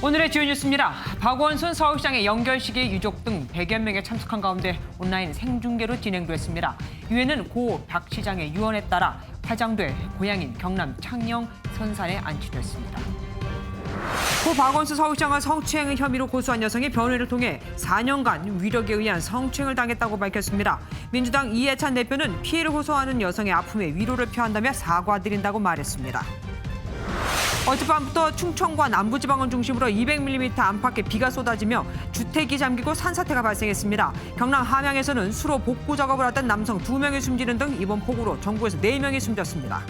오늘의 주요 뉴스입니다. 박원순 서울시장의 연결식에 유족 등 100여 명이 참석한 가운데 온라인 생중계로 진행됐습니다. 이후에는 고 박 시장의 유언에 따라 화장돼 고향인 경남 창녕 선산에 안치됐습니다. 고 박원순 서울시장은 성추행 혐의로 고소한 여성이 변호인을 통해 4년간 위력에 의한 성추행을 당했다고 밝혔습니다. 민주당 이해찬 대표는 피해를 호소하는 여성의 아픔에 위로를 표한다며 사과드린다고 말했습니다. 어젯밤부터 충청과 남부지방을 중심으로 200mm 안팎의 비가 쏟아지며 주택이 잠기고 산사태가 발생했습니다. 경남 함양에서는 수로 복구 작업을 하던 남성 2명이 숨지는 등 이번 폭우로 전국에서 4명이 숨졌습니다.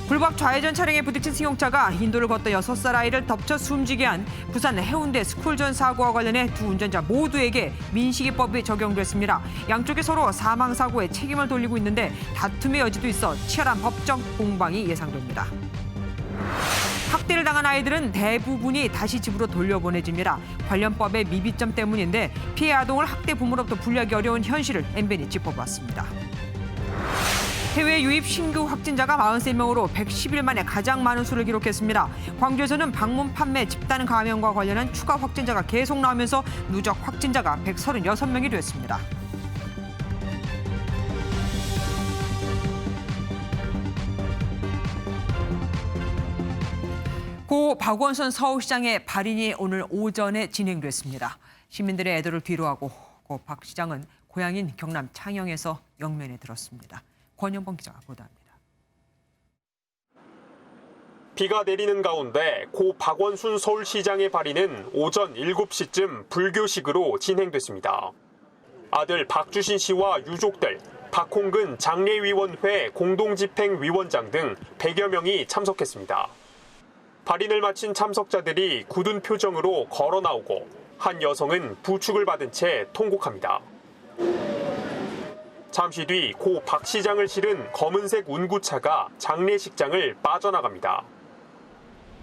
불법 좌회전 차량에 부딪힌 승용차가 인도를 걷던 6살 아이를 덮쳐 숨지게 한 부산 해운대 스쿨존 사고와 관련해 두 운전자 모두에게 민식이법이 적용됐습니다. 양쪽이 서로 사망사고에 책임을 돌리고 있는데 다툼의 여지도 있어 치열한 법적 공방이 예상됩니다. 학대를 당한 아이들은 대부분이 다시 집으로 돌려보내집니다. 관련 법의 미비점 때문인데 피해 아동을 학대 부모로부터 분리하기 어려운 현실을 MBN이 짚어봤습니다. 해외 유입 신규 확진자가 43명으로 110일 만에 가장 많은 수를 기록했습니다. 광주에서는 방문 판매 집단 감염과 관련한 추가 확진자가 계속 나오면서 누적 확진자가 136명이 됐습니다. 고 박원순 서울시장의 발인이 오늘 오전에 진행됐습니다. 시민들의 애도를 뒤로하고 고 박 시장은 고향인 경남 창녕에서 영면에 들었습니다. 권영범 기자가 보도합니다. 비가 내리는 가운데 고 박원순 서울시장의 발인은 오전 7시쯤 불교식으로 진행됐습니다. 아들 박주신 씨와 유족들, 박홍근 장례위원회 공동집행위원장 등 100여 명이 참석했습니다. 발인을 마친 참석자들이 굳은 표정으로 걸어 나오고 한 여성은 부축을 받은 채 통곡합니다. 잠시 뒤 고 박 시장을 실은 검은색 운구차가 장례식장을 빠져나갑니다.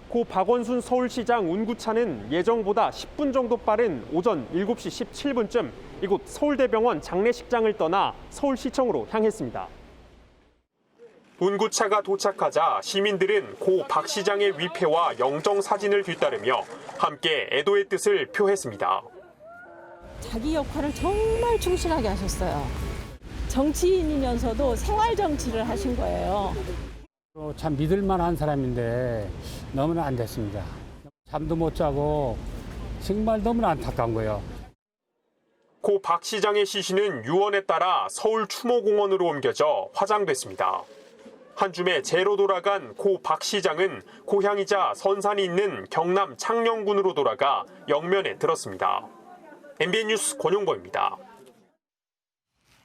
고 박원순 서울시장 운구차는 예정보다 10분 정도 빠른 오전 7시 17분쯤 이곳 서울대병원 장례식장을 떠나 서울시청으로 향했습니다. 운구차가 도착하자 시민들은 고 박 시장의 위패와 영정 사진을 뒤따르며 함께 애도의 뜻을 표했습니다. 자기 역할을 정말 충실하게 하셨어요. 정치인이면서도 생활 정치를 하신 거예요. 참 믿을 만한 사람인데 너무나 안 됐습니다. 잠도 못 자고 정말 너무나 안타까운 거예요. 고 박 시장의 시신은 유언에 따라 서울 추모공원으로 옮겨져 화장됐습니다. 한 줌에 재로 돌아간 고 박 시장은 고향이자 선산이 있는 경남 창녕군으로 돌아가 영면에 들었습니다. MBN 뉴스 권용범입니다.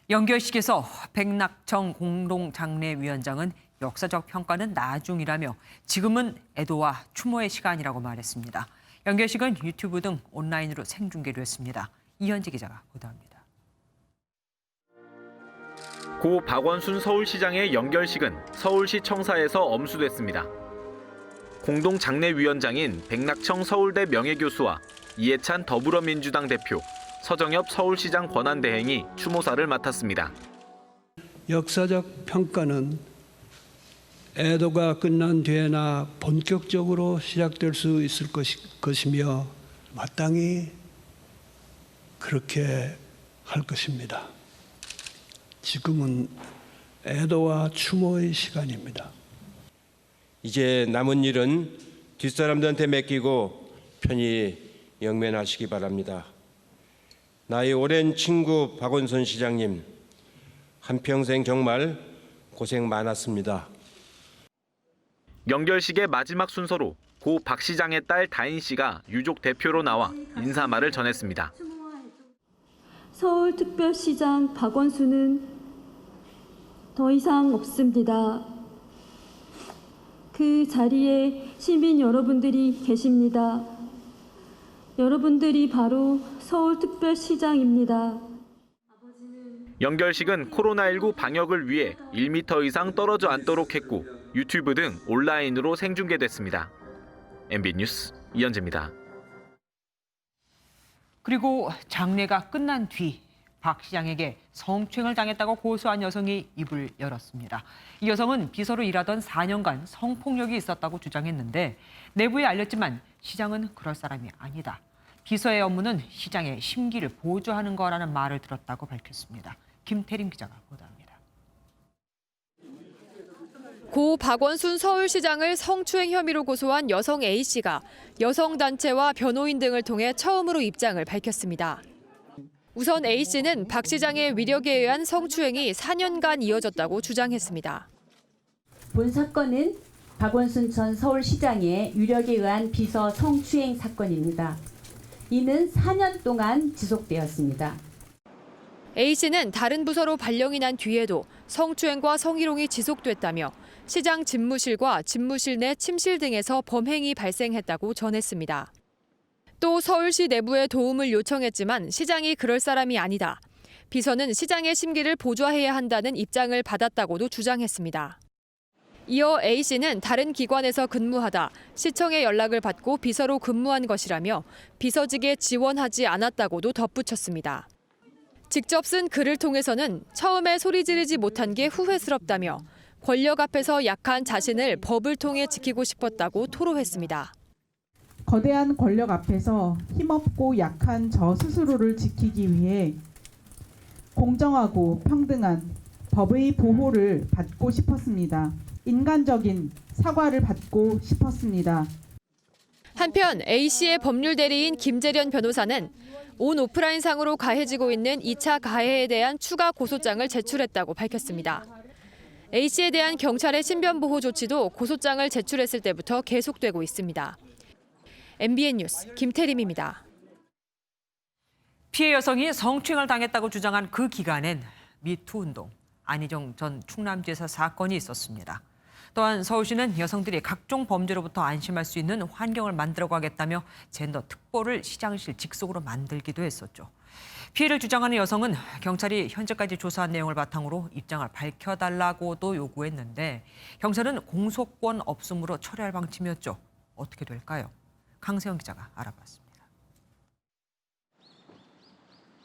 연결식에서 백낙정 공동장례위원장은 역사적 평가는 나중이라며 지금은 애도와 추모의 시간이라고 말했습니다. 연결식은 유튜브 등 온라인으로 생중계됐습니다. 이현지 기자가 보도합니다. 고 박원순 서울시장의 연결식은 서울시 청사에서 엄수됐습니다. 공동장례위원장인 백낙청 서울대 명예교수와 이해찬 더불어민주당 대표, 서정엽 서울시장 권한대행이 추모사를 맡았습니다. 역사적 평가는 애도가 끝난 뒤에나 본격적으로 시작될 수 있을 것이며 마땅히 그렇게 할 것입니다. 지금은 애도와 추모의 시간입니다. 이제 남은 일은 뒷사람들한테 맡기고 편히 영면하시기 바랍니다. 나의 오랜 친구 박원순 시장님, 한평생 정말 고생 많았습니다. 연결식의 마지막 순서로 고 박 시장의 딸 다인 씨가 유족 대표로 나와 인사말을 전했습니다. 서울특별시장 박원순은 더 이상 없습니다. 그 자리에 시민 여러분들이 계십니다. 여러분들이 바로 서울특별시장입니다. 연결식은 코로나19 방역을 위해 1m 이상 떨어져 앉도록 했고 유튜브 등 온라인으로 생중계됐습니다. MBN 뉴스 이현재입니다. 그리고 장례가 끝난 뒤 박 시장에게 성추행을 당했다고 고소한 여성이 입을 열었습니다. 이 여성은 비서로 일하던 4년간 성폭력이 있었다고 주장했는데 내부에 알렸지만 시장은 그럴 사람이 아니다. 비서의 업무는 시장의 심기를 보조하는 거라는 말을 들었다고 밝혔습니다. 김태림 기자가 보도합니다. 고 박원순 서울시장을 성추행 혐의로 고소한 여성 A씨가 여성단체와 변호인 등을 통해 처음으로 입장을 밝혔습니다. 우선 A씨는 박 시장의 위력에 의한 성추행이 4년간 이어졌다고 주장했습니다. 본 사건은 박원순 전 서울시장의 위력에 의한 비서 성추행 사건입니다. 이는 4년 동안 지속되었습니다. A씨는 다른 부서로 발령이 난 뒤에도 성추행과 성희롱이 지속됐다며 시장 집무실과 집무실 내 침실 등에서 범행이 발생했다고 전했습니다. 또 서울시 내부에 도움을 요청했지만 시장이 그럴 사람이 아니다. 비서는 시장의 심기를 보좌해야 한다는 입장을 받았다고도 주장했습니다. 이어 A씨는 다른 기관에서 근무하다 시청의 연락을 받고 비서로 근무한 것이라며 비서직에 지원하지 않았다고도 덧붙였습니다. 직접 쓴 글을 통해서는 처음에 소리 지르지 못한 게 후회스럽다며 권력 앞에서 약한 자신을 법을 통해 지키고 싶었다고 토로했습니다. 거대한 권력 앞에서 힘없고 약한 저 스스로를 지키기 위해 공정하고 평등한 법의 보호를 받고 싶었습니다. 인간적인 사과를 받고 싶었습니다. 한편 A씨의 법률 대리인 김재련 변호사는 온 오프라인상으로 가해지고 있는 2차 가해에 대한 추가 고소장을 제출했다고 밝혔습니다. A씨에 대한 경찰의 신변보호 조치도 고소장을 제출했을 때부터 계속되고 있습니다. MBN 뉴스 김태림입니다. 피해 여성이 성추행을 당했다고 주장한 그 기간엔 미투 운동, 안희정 전 충남지사 사건이 있었습니다. 또한 서울시는 여성들이 각종 범죄로부터 안심할 수 있는 환경을 만들어가겠다며 젠더 특보를 시장실 직속으로 만들기도 했었죠. 피해를 주장하는 여성은 경찰이 현재까지 조사한 내용을 바탕으로 입장을 밝혀달라고도 요구했는데 경찰은 공소권 없음으로 처리할 방침이었죠. 어떻게 될까요? 강세영 기자가 알아봤습니다.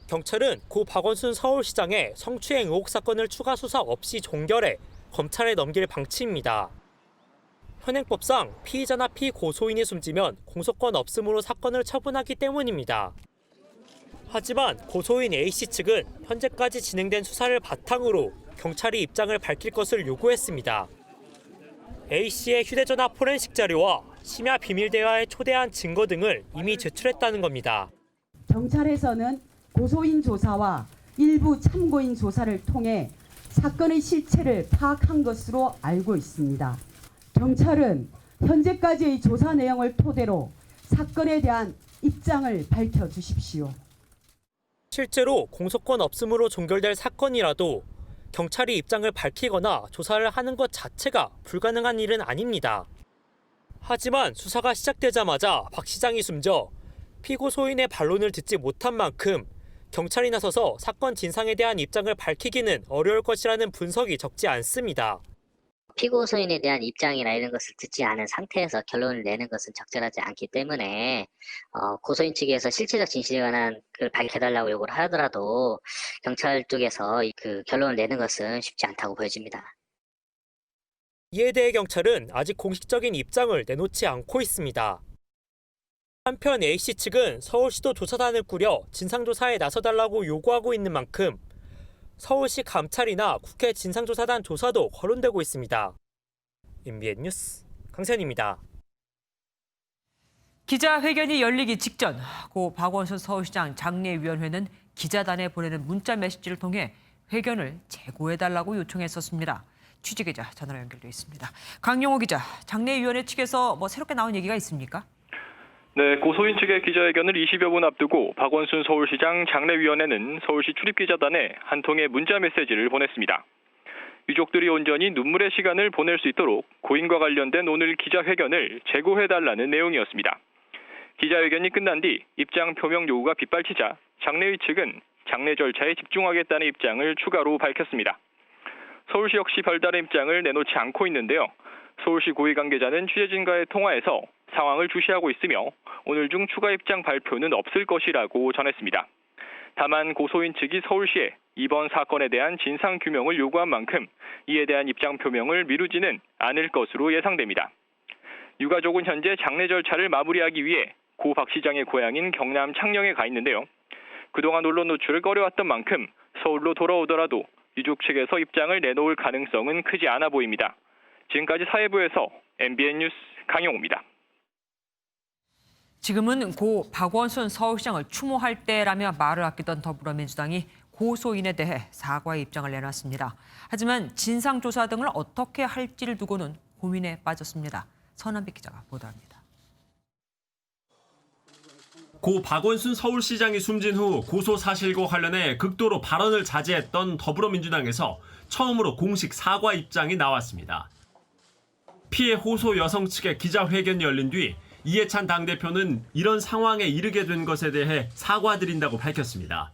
경찰은 고 박원순 서울시장의 성추행 의혹 사건을 추가 수사 없이 종결해 검찰에 넘길 방침입니다. 현행법상 피의자나 피고소인이 숨지면 공소권 없음으로 사건을 처분하기 때문입니다. 하지만 고소인 A씨 측은 현재까지 진행된 수사를 바탕으로 경찰이 입장을 밝힐 것을 요구했습니다. A씨의 휴대전화 포렌식 자료와 심야 비밀 대화에 초대한 증거 등을 이미 제출했다는 겁니다. 경찰에서는 고소인 조사와 일부 참고인 조사를 통해 사건의 실체를 파악한 것으로 알고 있습니다. 경찰은 현재까지의 조사 내용을 토대로 사건에 대한 입장을 밝혀주십시오. 실제로 공소권 없음으로 종결될 사건이라도 경찰이 입장을 밝히거나 조사를 하는 것 자체가 불가능한 일은 아닙니다. 하지만 수사가 시작되자마자 박 시장이 숨져 피고소인의 반론을 듣지 못한 만큼 경찰이 나서서 사건 진상에 대한 입장을 밝히기는 어려울 것이라는 분석이 적지 않습니다. 피고소인에 대한 입장이나 이런 것을 듣지 않은 상태에서 결론을 내는 것은 적절하지 않기 때문에 고소인 측에서 실체적 진실에 관한 걸 밝혀달라고 요구를 하더라도 경찰 쪽에서 그 결론을 내는 것은 쉽지 않다고 보여집니다. 이에 대해 경찰은 아직 공식적인 입장을 내놓지 않고 있습니다. 한편 A씨 측은 서울시도 조사단을 꾸려 진상조사에 나서달라고 요구하고 있는 만큼 서울시 감찰이나 국회 진상조사단 조사도 거론되고 있습니다. MBN 뉴스 강세현입니다. 기자회견이 열리기 직전 고 박원순 서울시장 장례위원회는 기자단에 보내는 문자 메시지를 통해 회견을 재고해달라고 요청했었습니다. 취재기자 전화로 연결돼 있습니다. 강용호 기자, 장례위원회 측에서 새롭게 나온 얘기가 있습니까? 네, 고소인 측의 기자회견을 20여 분 앞두고 박원순 서울시장 장례위원회는 서울시 출입기자단에 한 통의 문자 메시지를 보냈습니다. 유족들이 온전히 눈물의 시간을 보낼 수 있도록 고인과 관련된 오늘 기자회견을 재고해달라는 내용이었습니다. 기자회견이 끝난 뒤 입장 표명 요구가 빗발치자 장례위 측은 장례 절차에 집중하겠다는 입장을 추가로 밝혔습니다. 서울시 역시 별다른 입장을 내놓지 않고 있는데요. 서울시 고위 관계자는 취재진과의 통화에서 상황을 주시하고 있으며 오늘 중 추가 입장 발표는 없을 것이라고 전했습니다. 다만 고소인 측이 서울시에 이번 사건에 대한 진상 규명을 요구한 만큼 이에 대한 입장 표명을 미루지는 않을 것으로 예상됩니다. 유가족은 현재 장례 절차를 마무리하기 위해 고 박 시장의 고향인 경남 창녕에 가 있는데요. 그동안 언론 노출을 꺼려왔던 만큼 서울로 돌아오더라도 유족 측에서 입장을 내놓을 가능성은 크지 않아 보입니다. 지금까지 사회부에서 MBN 뉴스 강영호입니다. 지금은 고 박원순 서울시장을 추모할 때라며 말을 아끼던 더불어민주당이 고소인에 대해 사과의 입장을 내놨습니다. 하지만 진상조사 등을 어떻게 할지를 두고는 고민에 빠졌습니다. 선한빛 기자가 보도합니다. 고 박원순 서울시장이 숨진 후 고소 사실과 관련해 극도로 발언을 자제했던 더불어민주당에서 처음으로 공식 사과 입장이 나왔습니다. 피해 호소 여성 측의 기자회견이 열린 뒤 이해찬 당대표는 이런 상황에 이르게 된 것에 대해 사과드린다고 밝혔습니다.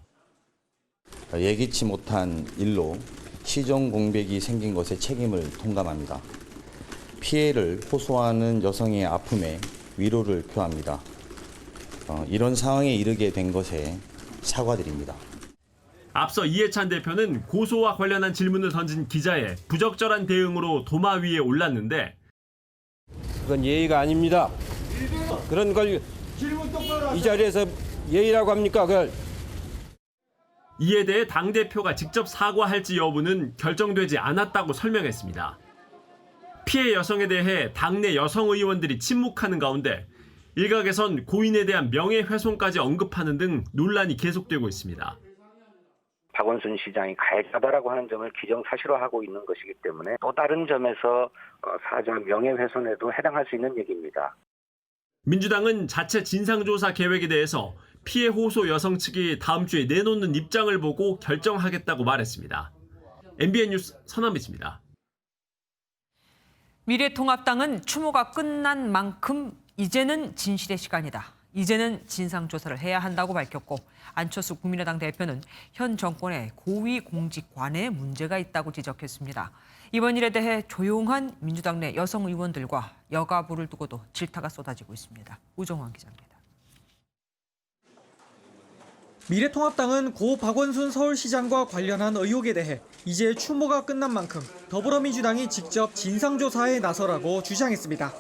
예기치 못한 일로 시정 공백이 생긴 것에 책임을 통감합니다. 피해를 호소하는 여성의 아픔에 위로를 표합니다. 이런 상황에 이르게 된 것에 사과드립니다. 앞서 이해찬 대표는 고소와 관련한 질문을 던진 기자의 부적절한 대응으로 도마 위에 올랐는데 그건 예의가 아닙니다. 그런 걸 이 자리에서 예의라고 합니까? 그걸. 이에 대해 당대표가 직접 사과할지 여부는 결정되지 않았다고 설명했습니다. 피해 여성에 대해 당내 여성 의원들이 침묵하는 가운데 일각에선 고인에 대한 명예훼손까지 언급하는 등 논란이 계속되고 있습니다. 박원순 시장이 가해자다라고 하는 점을 기정사실화하고 있는 것이기 때문에 또 다른 점에서 사자 명예훼손에도 해당할 수 있는 얘기입니다. 민주당은 자체 진상조사 계획에 대해서 피해 호소 여성 측이 다음 주에 내놓는 입장을 보고 결정하겠다고 말했습니다. MBN 뉴스 선한빛입니다. 미래통합당은 추모가 끝난 만큼 이제는 진실의 시간이다. 이제는 진상조사를 해야 한다고 밝혔고 안철수 국민의당 대표는 현 정권의 고위공직관에 문제가 있다고 지적했습니다. 이번 일에 대해 조용한 민주당 내 여성 의원들과 여가부를 두고도 질타가 쏟아지고 있습니다. 우정환 기자입니다. 미래통합당은 고 박원순 서울시장과 관련한 의혹에 대해 이제 추모가 끝난 만큼 더불어민주당이 직접 진상조사에 나서라고 주장했습니다.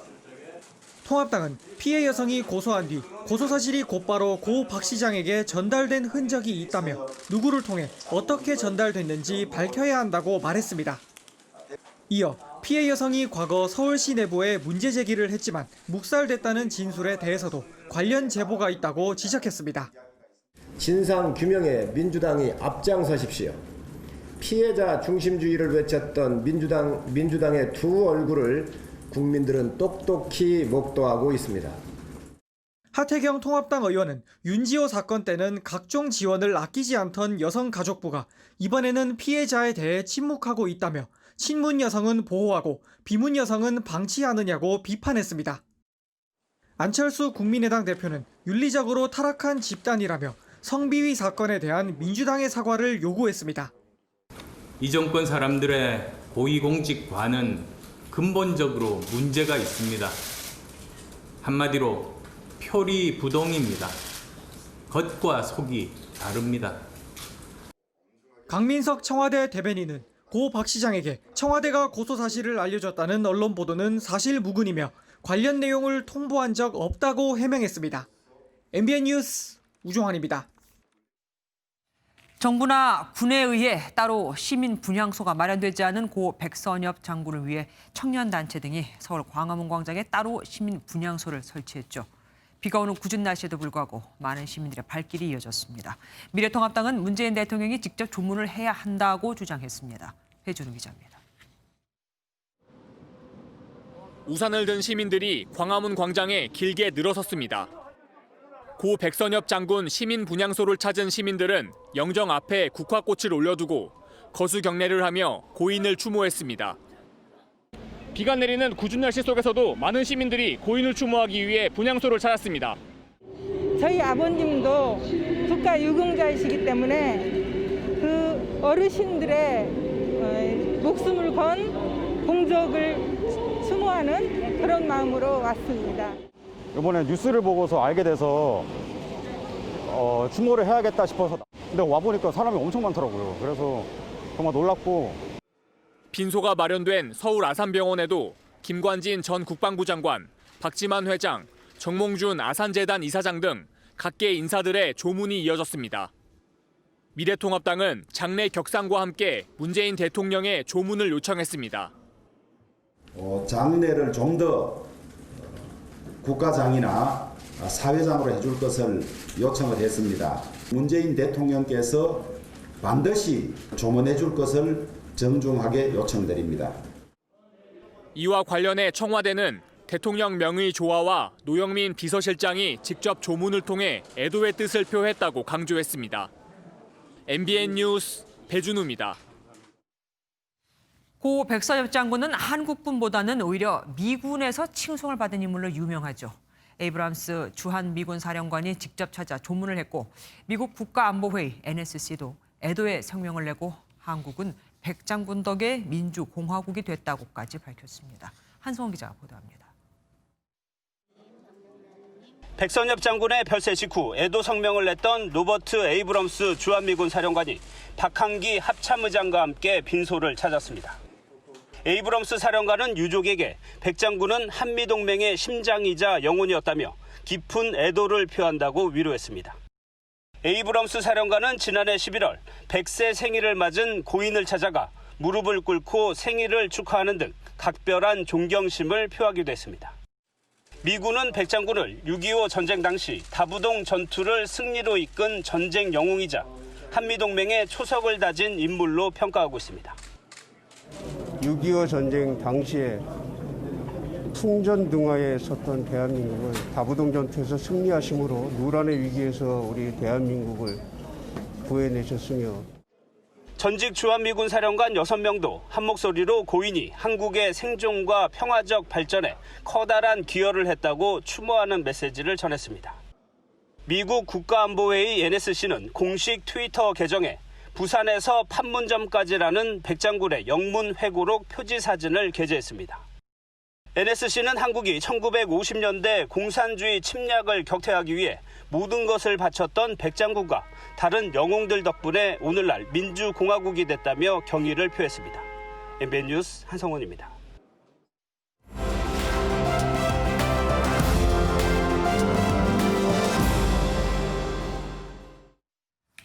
통합당은 피해 여성이 고소한 뒤 고소 사실이 곧바로 고 박 시장에게 전달된 흔적이 있다며 누구를 통해 어떻게 전달됐는지 밝혀야 한다고 말했습니다. 이어 피해 여성이 과거 서울시 내부에 문제 제기를 했지만 묵살됐다는 진술에 대해서도 관련 제보가 있다고 지적했습니다. 진상 규명에 민주당이 앞장서십시오. 피해자 중심주의를 외쳤던 민주당의 두 얼굴을 국민들은 똑똑히 목도하고 있습니다. 하태경 통합당 의원은 윤지호 사건 때는 각종 지원을 아끼지 않던 여성가족부가 이번에는 피해자에 대해 침묵하고 있다며 친문 여성은 보호하고 비문 여성은 방치하느냐고 비판했습니다. 안철수 국민의당 대표는 윤리적으로 타락한 집단이라며 성비위 사건에 대한 민주당의 사과를 요구했습니다. 이 정권 사람들의 고위공직관은 근본적으로 문제가 있습니다. 한마디로 표리부동입니다. 겉과 속이 다릅니다. 강민석 청와대 대변인은 고 박 시장에게 청와대가 고소 사실을 알려줬다는 언론 보도는 사실무근이며 관련 내용을 통보한 적 없다고 해명했습니다. MBN 뉴스 우종환입니다. 정부나 군에 의해 따로 시민 분향소가 마련되지 않은 고 백선엽 장군을 위해 청년단체 등이 서울 광화문 광장에 따로 시민 분향소를 설치했죠. 비가 오는 궂은 날씨에도 불구하고 많은 시민들의 발길이 이어졌습니다. 미래통합당은 문재인 대통령이 직접 조문을 해야 한다고 주장했습니다. 배준우 기자입니다. 우산을 든 시민들이 광화문 광장에 길게 늘어섰습니다. 고 백선엽 장군 시민 분향소를 찾은 시민들은 영정 앞에 국화꽃을 올려두고 거수 경례를 하며 고인을 추모했습니다. 비가 내리는 궂은 날씨 속에서도 많은 시민들이 고인을 추모하기 위해 분향소를 찾았습니다. 저희 아버님도 국가 유공자이시기 때문에 그 어르신들의 목숨을 건 공적을 추모하는 그런 마음으로 왔습니다. 이번에 뉴스를 보고서 알게 돼서 추모를 해야겠다 싶어서 근데 와보니까 사람이 엄청 많더라고요. 그래서 정말 놀랍고. 빈소가 마련된 서울 아산병원에도 김관진 전 국방부 장관, 박지만 회장, 정몽준 아산재단 이사장 등 각계 인사들의 조문이 이어졌습니다. 미래통합당은 장례 격상과 함께 문재인 대통령의 조문을 요청했습니다. 장례를 좀 더 국가장이나 사회장으로 해줄 것을 요청을 했습니다. 문재인 대통령께서 반드시 조문해 줄 것을 정중하게 요청드립니다. 이와 관련해 청와대는 대통령 명의 조화와 노영민 비서실장이 직접 조문을 통해 애도의 뜻을 표했다고 강조했습니다. MBN 뉴스 배준우입니다. 고 백선엽 장군은 한국군보다는 오히려 미군에서 칭송을 받은 인물로 유명하죠. 에이브람스 주한 미군 사령관이 직접 찾아 조문을 했고 미국 국가안보회의 NSC도 애도의 성명을 내고 한국은 백 장군 덕에 민주공화국이 됐다고까지 밝혔습니다. 한성원 기자가 보도합니다. 백선엽 장군의 별세 직후 애도 성명을 냈던 로버트 에이브럼스 주한미군 사령관이 박항기 합참의장과 함께 빈소를 찾았습니다. 에이브럼스 사령관은 유족에게 백 장군은 한미동맹의 심장이자 영혼이었다며 깊은 애도를 표한다고 위로했습니다. 에이브럼스 사령관은 지난해 11월 100세 생일을 맞은 고인을 찾아가 무릎을 꿇고 생일을 축하하는 등 각별한 존경심을 표하기도 했습니다. 미군은 백 장군을 6.25 전쟁 당시 다부동 전투를 승리로 이끈 전쟁 영웅이자 한미동맹의 초석을 다진 인물로 평가하고 있습니다. 6.25 전쟁 당시에 풍전등화에 섰던 대한민국을 다부동 전투에서 승리하심으로 누란의 위기에서 우리 대한민국을 구해내셨으며 전직 주한미군 사령관 6명도 한 목소리로 고인이 한국의 생존과 평화적 발전에 커다란 기여를 했다고 추모하는 메시지를 전했습니다. 미국 국가안보회의 NSC는 공식 트위터 계정에 부산에서 판문점까지라는 백 장군의 영문 회고록 표지 사진을 게재했습니다. NSC는 한국이 1950년대 공산주의 침략을 격퇴하기 위해 모든 것을 바쳤던 백 장군과 다른 영웅들 덕분에 오늘날 민주공화국이 됐다며 경의를 표했습니다. MBN 뉴스 한성원입니다.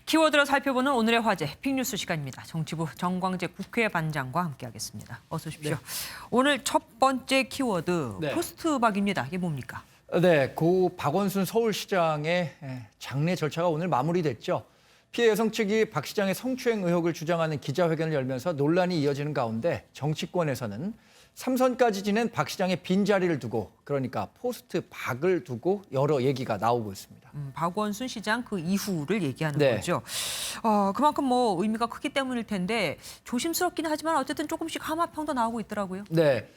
키워드로 살펴보는 오늘의 화제, 픽뉴스 시간입니다. 정치부 정광재 국회 반장과 함께하겠습니다. 어서 오십시오. 네. 오늘 첫 번째 키워드, 포스트박입니다. 이게 뭡니까? 네, 고 박원순 서울시장의 장례 절차가 오늘 마무리됐죠. 피해 여성 측이 박 시장의 성추행 의혹을 주장하는 기자회견을 열면서 논란이 이어지는 가운데 정치권에서는 3선까지 지낸 박 시장의 빈자리를 두고, 그러니까 포스트박을 두고 여러 얘기가 나오고 있습니다. 박원순 시장 그 이후를 얘기하는 거죠. 그만큼 뭐 의미가 크기 때문일 텐데 조심스럽긴 하지만 어쨌든 조금씩 하마평도 나오고 있더라고요. 네.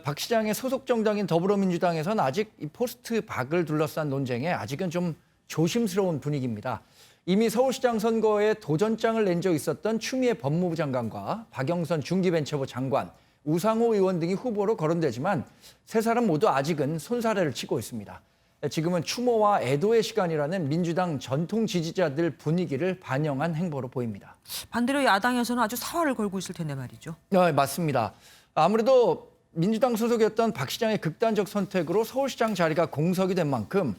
박 시장의 소속 정당인 더불어민주당에서는 아직 이 포스트박을 둘러싼 논쟁에 아직은 좀 조심스러운 분위기입니다. 이미 서울시장 선거에 도전장을 낸 적 있었던 추미애 법무부 장관과 박영선 중기벤처부 장관, 우상호 의원 등이 후보로 거론되지만 세 사람 모두 아직은 손사래를 치고 있습니다. 지금은 추모와 애도의 시간이라는 민주당 전통 지지자들 분위기를 반영한 행보로 보입니다. 반대로 야당에서는 아주 사활을 걸고 있을 텐데 말이죠. 네, 맞습니다. 아무래도 민주당 소속이었던 박 시장의 극단적 선택으로 서울시장 자리가 공석이 된 만큼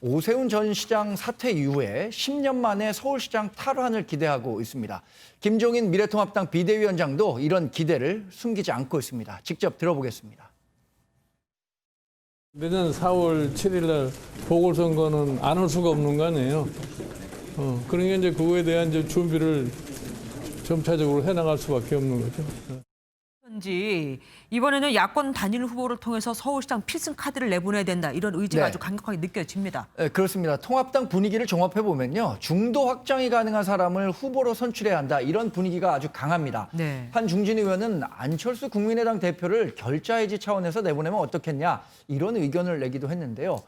오세훈 전 시장 사퇴 이후에 10년 만에 서울시장 탈환을 기대하고 있습니다. 김종인 미래통합당 비대위원장도 이런 기대를 숨기지 않고 있습니다. 직접 들어보겠습니다. 내년 4월 7일 날 보궐선거는 안 할 수가 없는 거 아니에요. 그러니까 이제 그거에 대한 이제 준비를 점차적으로 해나갈 수밖에 없는 거죠. 이번에는 야권 단일 후보를 통해서 서울시장 필승 카드를 내보내야 된다, 이런 의지가 아주 강력하게 느껴집니다. 네, 그렇습니다. 통합당 분위기를 종합해보면요, 중도 확장이 가능한 사람을 후보로 선출해야 한다, 이런 분위기가 아주 강합니다. 네. 한중진 의원은 안철수 국민의당 대표를 결자해지 차원에서 내보내면 어떻겠냐, 이런 의견을 내기도 했는데요.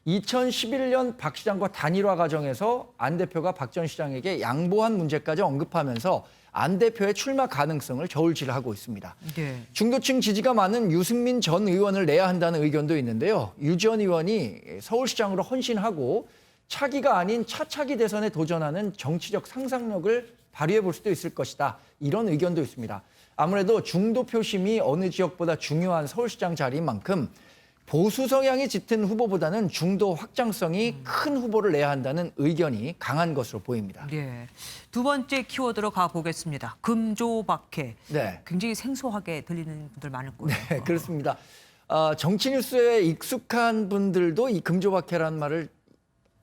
2011년 박 시장과 단일화 과정에서 안 대표가 박 전 시장에게 양보한 문제까지 언급하면서 안 대표의 출마 가능성을 저울질하고 있습니다. 네. 중도층 지지가 많은 유승민 전 의원을 내야 한다는 의견도 있는데요. 유 전 의원이 서울시장으로 헌신하고 차기가 아닌 차차기 대선에 도전하는 정치적 상상력을 발휘해 볼 수도 있을 것이다. 이런 의견도 있습니다. 아무래도 중도 표심이 어느 지역보다 중요한 서울시장 자리인 만큼 보수 성향이 짙은 후보보다는 중도 확장성이 큰 후보를 내야 한다는 의견이 강한 것으로 보입니다. 네. 두 번째 키워드로 가보겠습니다. 금조박해. 네. 굉장히 생소하게 들리는 분들 많을 거예요. 네, 그렇습니다. 정치 뉴스에 익숙한 분들도 이 금조박해라는 말을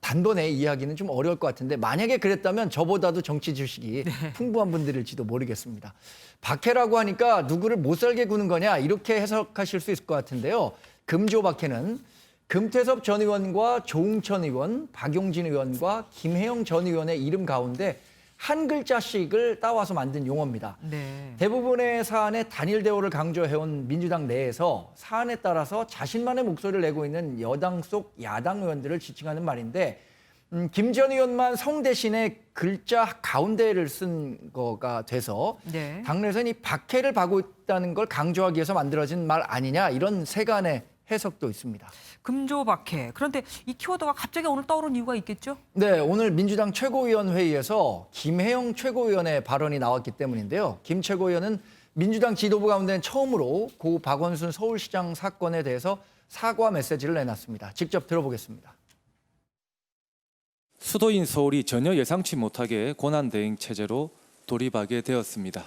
단번에 이해하기는 좀 어려울 것 같은데 만약에 그랬다면 저보다도 정치 지식이 풍부한 분들일지도 모르겠습니다. 박해라고 하니까 누구를 못 살게 구는 거냐 이렇게 해석하실 수 있을 것 같은데요. 금조박해는 금태섭 전 의원과 조응천 의원, 박용진 의원과 김혜영 전 의원의 이름 가운데 한 글자씩을 따와서 만든 용어입니다. 네. 대부분의 사안에 단일 대우를 강조해온 민주당 내에서 사안에 따라서 자신만의 목소리를 내고 있는 여당 속 야당 의원들을 지칭하는 말인데 김 전 의원만 성 대신에 글자 가운데를 쓴 거가 돼서 네. 당내에서는 이 박해를 받고 있다는 걸 강조하기 위해서 만들어진 말 아니냐 이런 세간의 해석도 있습니다. 금조박해. 그런데 이 키워드가 갑자기 오늘 떠오른 이유가 있겠죠? 네, 오늘 민주당 최고위원회의에서 김혜영 최고위원의 발언이 나왔기 때문인데요. 김 최고위원은 민주당 지도부 가운데 처음으로 고 박원순 서울시장 사건에 대해서 사과 메시지를 내놨습니다. 직접 들어보겠습니다. 수도인 서울이 전혀 예상치 못하게 고난대행 체제로 돌입하게 되었습니다.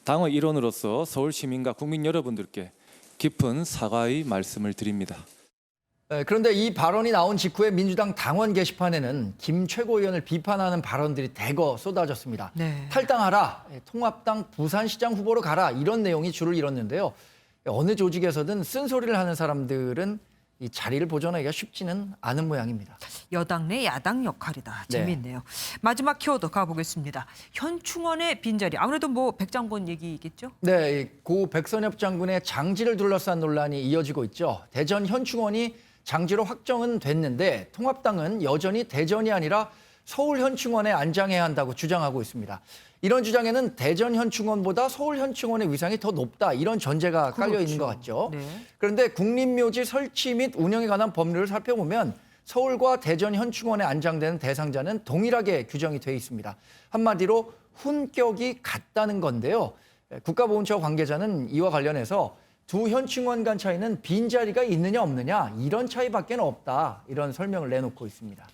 당의 일원으로서 서울 시민과 국민 여러분들께 깊은 사과의 말씀을 드립니다. 그런데 이 발언이 나온 직후에 민주당 당원 게시판에는 김 최고위원을 비판하는 발언들이 대거 쏟아졌습니다. 네. 탈당하라, 통합당 부산시장 후보로 가라 이런 내용이 줄을 이뤘는데요. 어느 조직에서든 쓴소리를 하는 사람들은 이 자리를 보존하기가 쉽지는 않은 모양입니다. 여당 내 야당 역할이다. 재미있네요. 네. 마지막 키워드 가보겠습니다. 현충원의 빈자리. 아무래도 뭐 백장본 얘기겠죠? 네, 고 백선엽 장군의 장지를 둘러싼 논란이 이어지고 있죠. 대전 현충원이 장지로 확정은 됐는데 통합당은 여전히 대전이 아니라 서울 현충원에 안장해야 한다고 주장하고 있습니다. 이런 주장에는 대전 현충원보다 서울 현충원의 위상이 더 높다 이런 전제가 깔려 있는 것 같죠. 네. 그런데 국립묘지 설치 및 운영에 관한 법률을 살펴보면 서울과 대전 현충원에 안장되는 대상자는 동일하게 규정이 돼 있습니다. 한마디로 훈격이 같다는 건데요. 국가보훈처 관계자는 이와 관련해서 두 현충원 간 차이는 빈자리가 있느냐 없느냐 이런 차이밖에 없다 이런 설명을 내놓고 있습니다.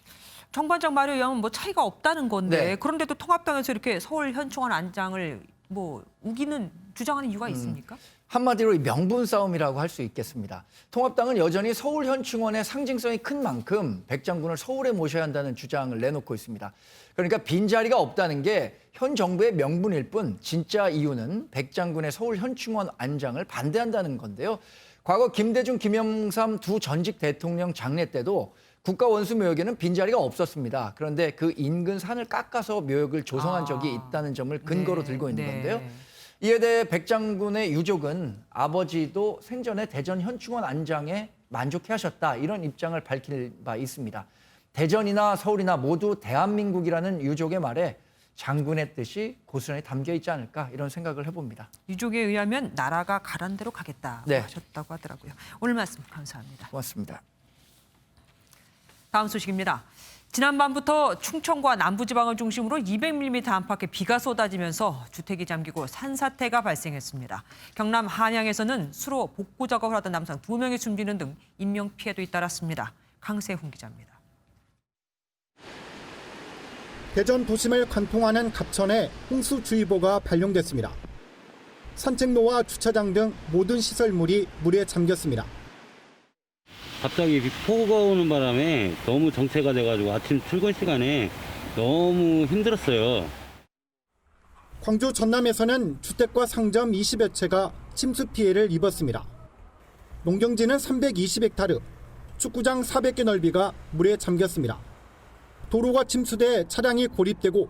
정반장 말에 의하면 뭐 차이가 없다는 건데 네. 그런데도 통합당에서 이렇게 서울 현충원 안장을 뭐 우기는 주장하는 이유가 있습니까? 한마디로 명분 싸움이라고 할 수 있겠습니다. 통합당은 여전히 서울 현충원의 상징성이 큰 만큼 백 장군을 서울에 모셔야 한다는 주장을 내놓고 있습니다. 그러니까 빈자리가 없다는 게 현 정부의 명분일 뿐 진짜 이유는 백 장군의 서울 현충원 안장을 반대한다는 건데요. 과거 김대중, 김영삼 두 전직 대통령 장례 때도 국가원수묘역에는 빈자리가 없었습니다. 그런데 그 인근 산을 깎아서 묘역을 조성한 적이 있다는 점을 근거로 들고 있는 건데요. 이에 대해 백 장군의 유족은 아버지도 생전에 대전 현충원 안장에 만족해하셨다 이런 입장을 밝힐 바 있습니다. 대전이나 서울이나 모두 대한민국이라는 유족의 말에 장군의 뜻이 고스란히 담겨 있지 않을까 이런 생각을 해봅니다. 유족에 의하면 나라가 가란 대로 가겠다고 하셨다고 하더라고요. 오늘 말씀 감사합니다. 고맙습니다. 다음 소식입니다. 지난밤부터 충청과 남부지방을 중심으로 200mm 안팎의 비가 쏟아지면서 주택이 잠기고 산사태가 발생했습니다. 경남 한양에서는 수로 복구 작업을 하던 남성 2명이 숨지는 등 인명피해도 잇따랐습니다. 강세훈 기자입니다. 대전 도심을 관통하는 갑천에 홍수주의보가 발령됐습니다. 산책로와 주차장 등 모든 시설물이 물에 잠겼습니다. 갑자기 폭우가 오는 바람에 너무 정체가 돼가지고 아침 출근 시간에 너무 힘들었어요. 광주 전남에서는 주택과 상점 20여 채가 침수 피해를 입었습니다. 농경지는 320헥타르, 축구장 400개 넓이가 물에 잠겼습니다. 도로가 침수돼 차량이 고립되고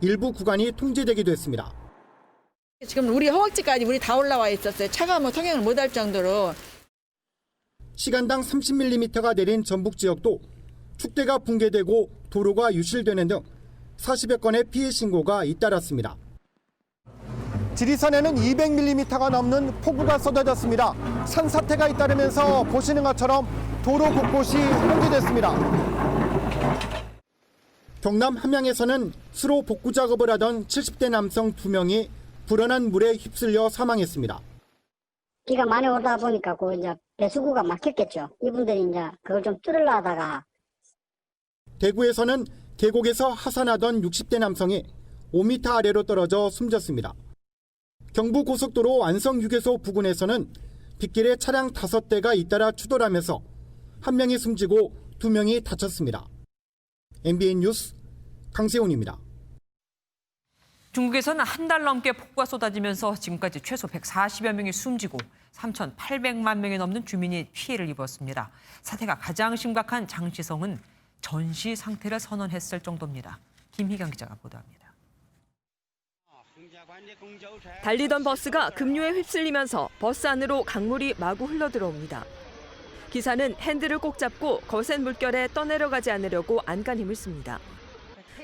일부 구간이 통제되기도 했습니다. 지금 우리 허벅지까지 물이 다 올라와 있었어요. 차가 뭐 통행을 못할 정도로. 시간당 30mm가 내린 전북 지역도 축대가 붕괴되고 도로가 유실되는 등 40여 건의 피해 신고가 잇따랐습니다. 지리산에는 200mm가 넘는 폭우가 쏟아졌습니다. 산사태가 잇따르면서 보시는 것처럼 도로 곳곳이 홍수됐습니다. 경남 함양에서는 수로 복구 작업을 하던 70대 남성 2명이 불어난 물에 휩쓸려 사망했습니다. 비가 많이 오다 보니까 그 이제 배수구가 막혔겠죠. 이분들이 이제 그걸 좀 뚫으려 하다가. 대구에서는 계곡에서 하산하던 60대 남성이 5m 아래로 떨어져 숨졌습니다. 경부고속도로 완성휴게소 부근에서는 빗길에 차량 5대가 잇따라 추돌하면서 1명이 숨지고 2명이 다쳤습니다. MBN 뉴스 강세훈입니다. 중국에서는 한 달 넘게 폭우가 쏟아지면서 지금까지 최소 140여 명이 숨지고 3,800만 명이 넘는 주민이 피해를 입었습니다. 사태가 가장 심각한 장시성은 전시 상태를 선언했을 정도입니다. 김희경 기자가 보도합니다. 달리던 버스가 급류에 휩쓸리면서 버스 안으로 강물이 마구 흘러들어옵니다. 기사는 핸들을 꼭 잡고 거센 물결에 떠내려가지 않으려고 안간 힘을 씁니다.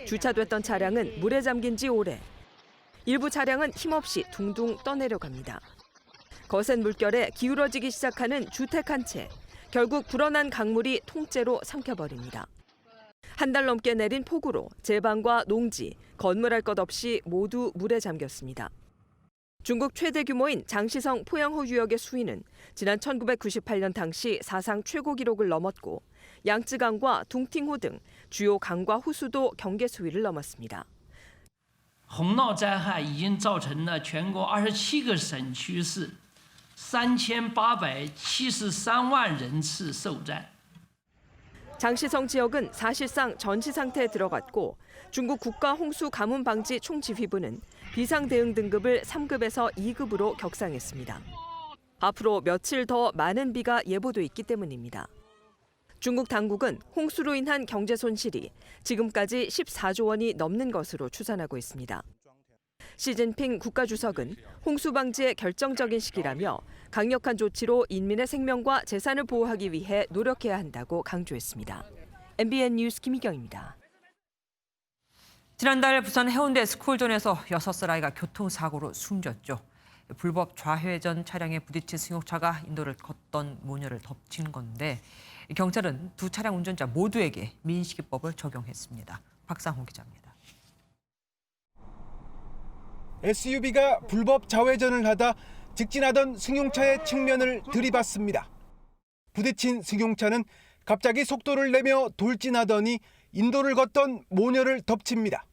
주차됐던 차량은 물에 잠긴 지 오래. 일부 차량은 힘없이 둥둥 떠내려갑니다. 거센 물결에 기울어지기 시작하는 주택 한 채. 결국 불어난 강물이 통째로 삼켜버립니다. 한 달 넘게 내린 폭우로 제방과 농지, 건물할 것 없이 모두 물에 잠겼습니다. 중국 최대 규모인 장시성 포양호 유역의 수위는 지난 1998년 당시 사상 최고 기록을 넘었고 양쯔강과 둥팅호 등 주요 강과 호수도 경계 수위를 넘었습니다. 洪涝灾害已经造成了全国27个省区市3873万人次受灾。 장시성 지역은 사실상 전시 상태에 들어갔고 중국 국가홍수가뭄방지 총지휘부는 비상대응 등급을 3급에서 2급으로 격상했습니다. 앞으로 며칠 더 많은 비가 예보돼 있기 때문입니다. 중국 당국은 홍수로 인한 경제 손실이 지금까지 14조 원이 넘는 것으로 추산하고 있습니다. 시진핑 국가주석은 홍수 방지의 결정적인 시기라며 강력한 조치로 인민의 생명과 재산을 보호하기 위해 노력해야 한다고 강조했습니다. MBN 뉴스 김희경입니다. 지난달 부산 해운대 스쿨존에서 6살 아이가 교통사고로 숨졌죠. 불법 좌회전 차량에 부딪힌 승용차가 인도를 걷던 모녀를 덮친 건데 경찰은 두 차량 운전자 모두에게 민식이법을 적용했습니다. 박상호 기자입니다. SUV가 불법 좌회전을 하다 직진하던 승용차의 측면을 들이받습니다. 부딪힌 승용차는 갑자기 속도를 내며 돌진하더니 인도를 걷던 모녀를 덮칩니다.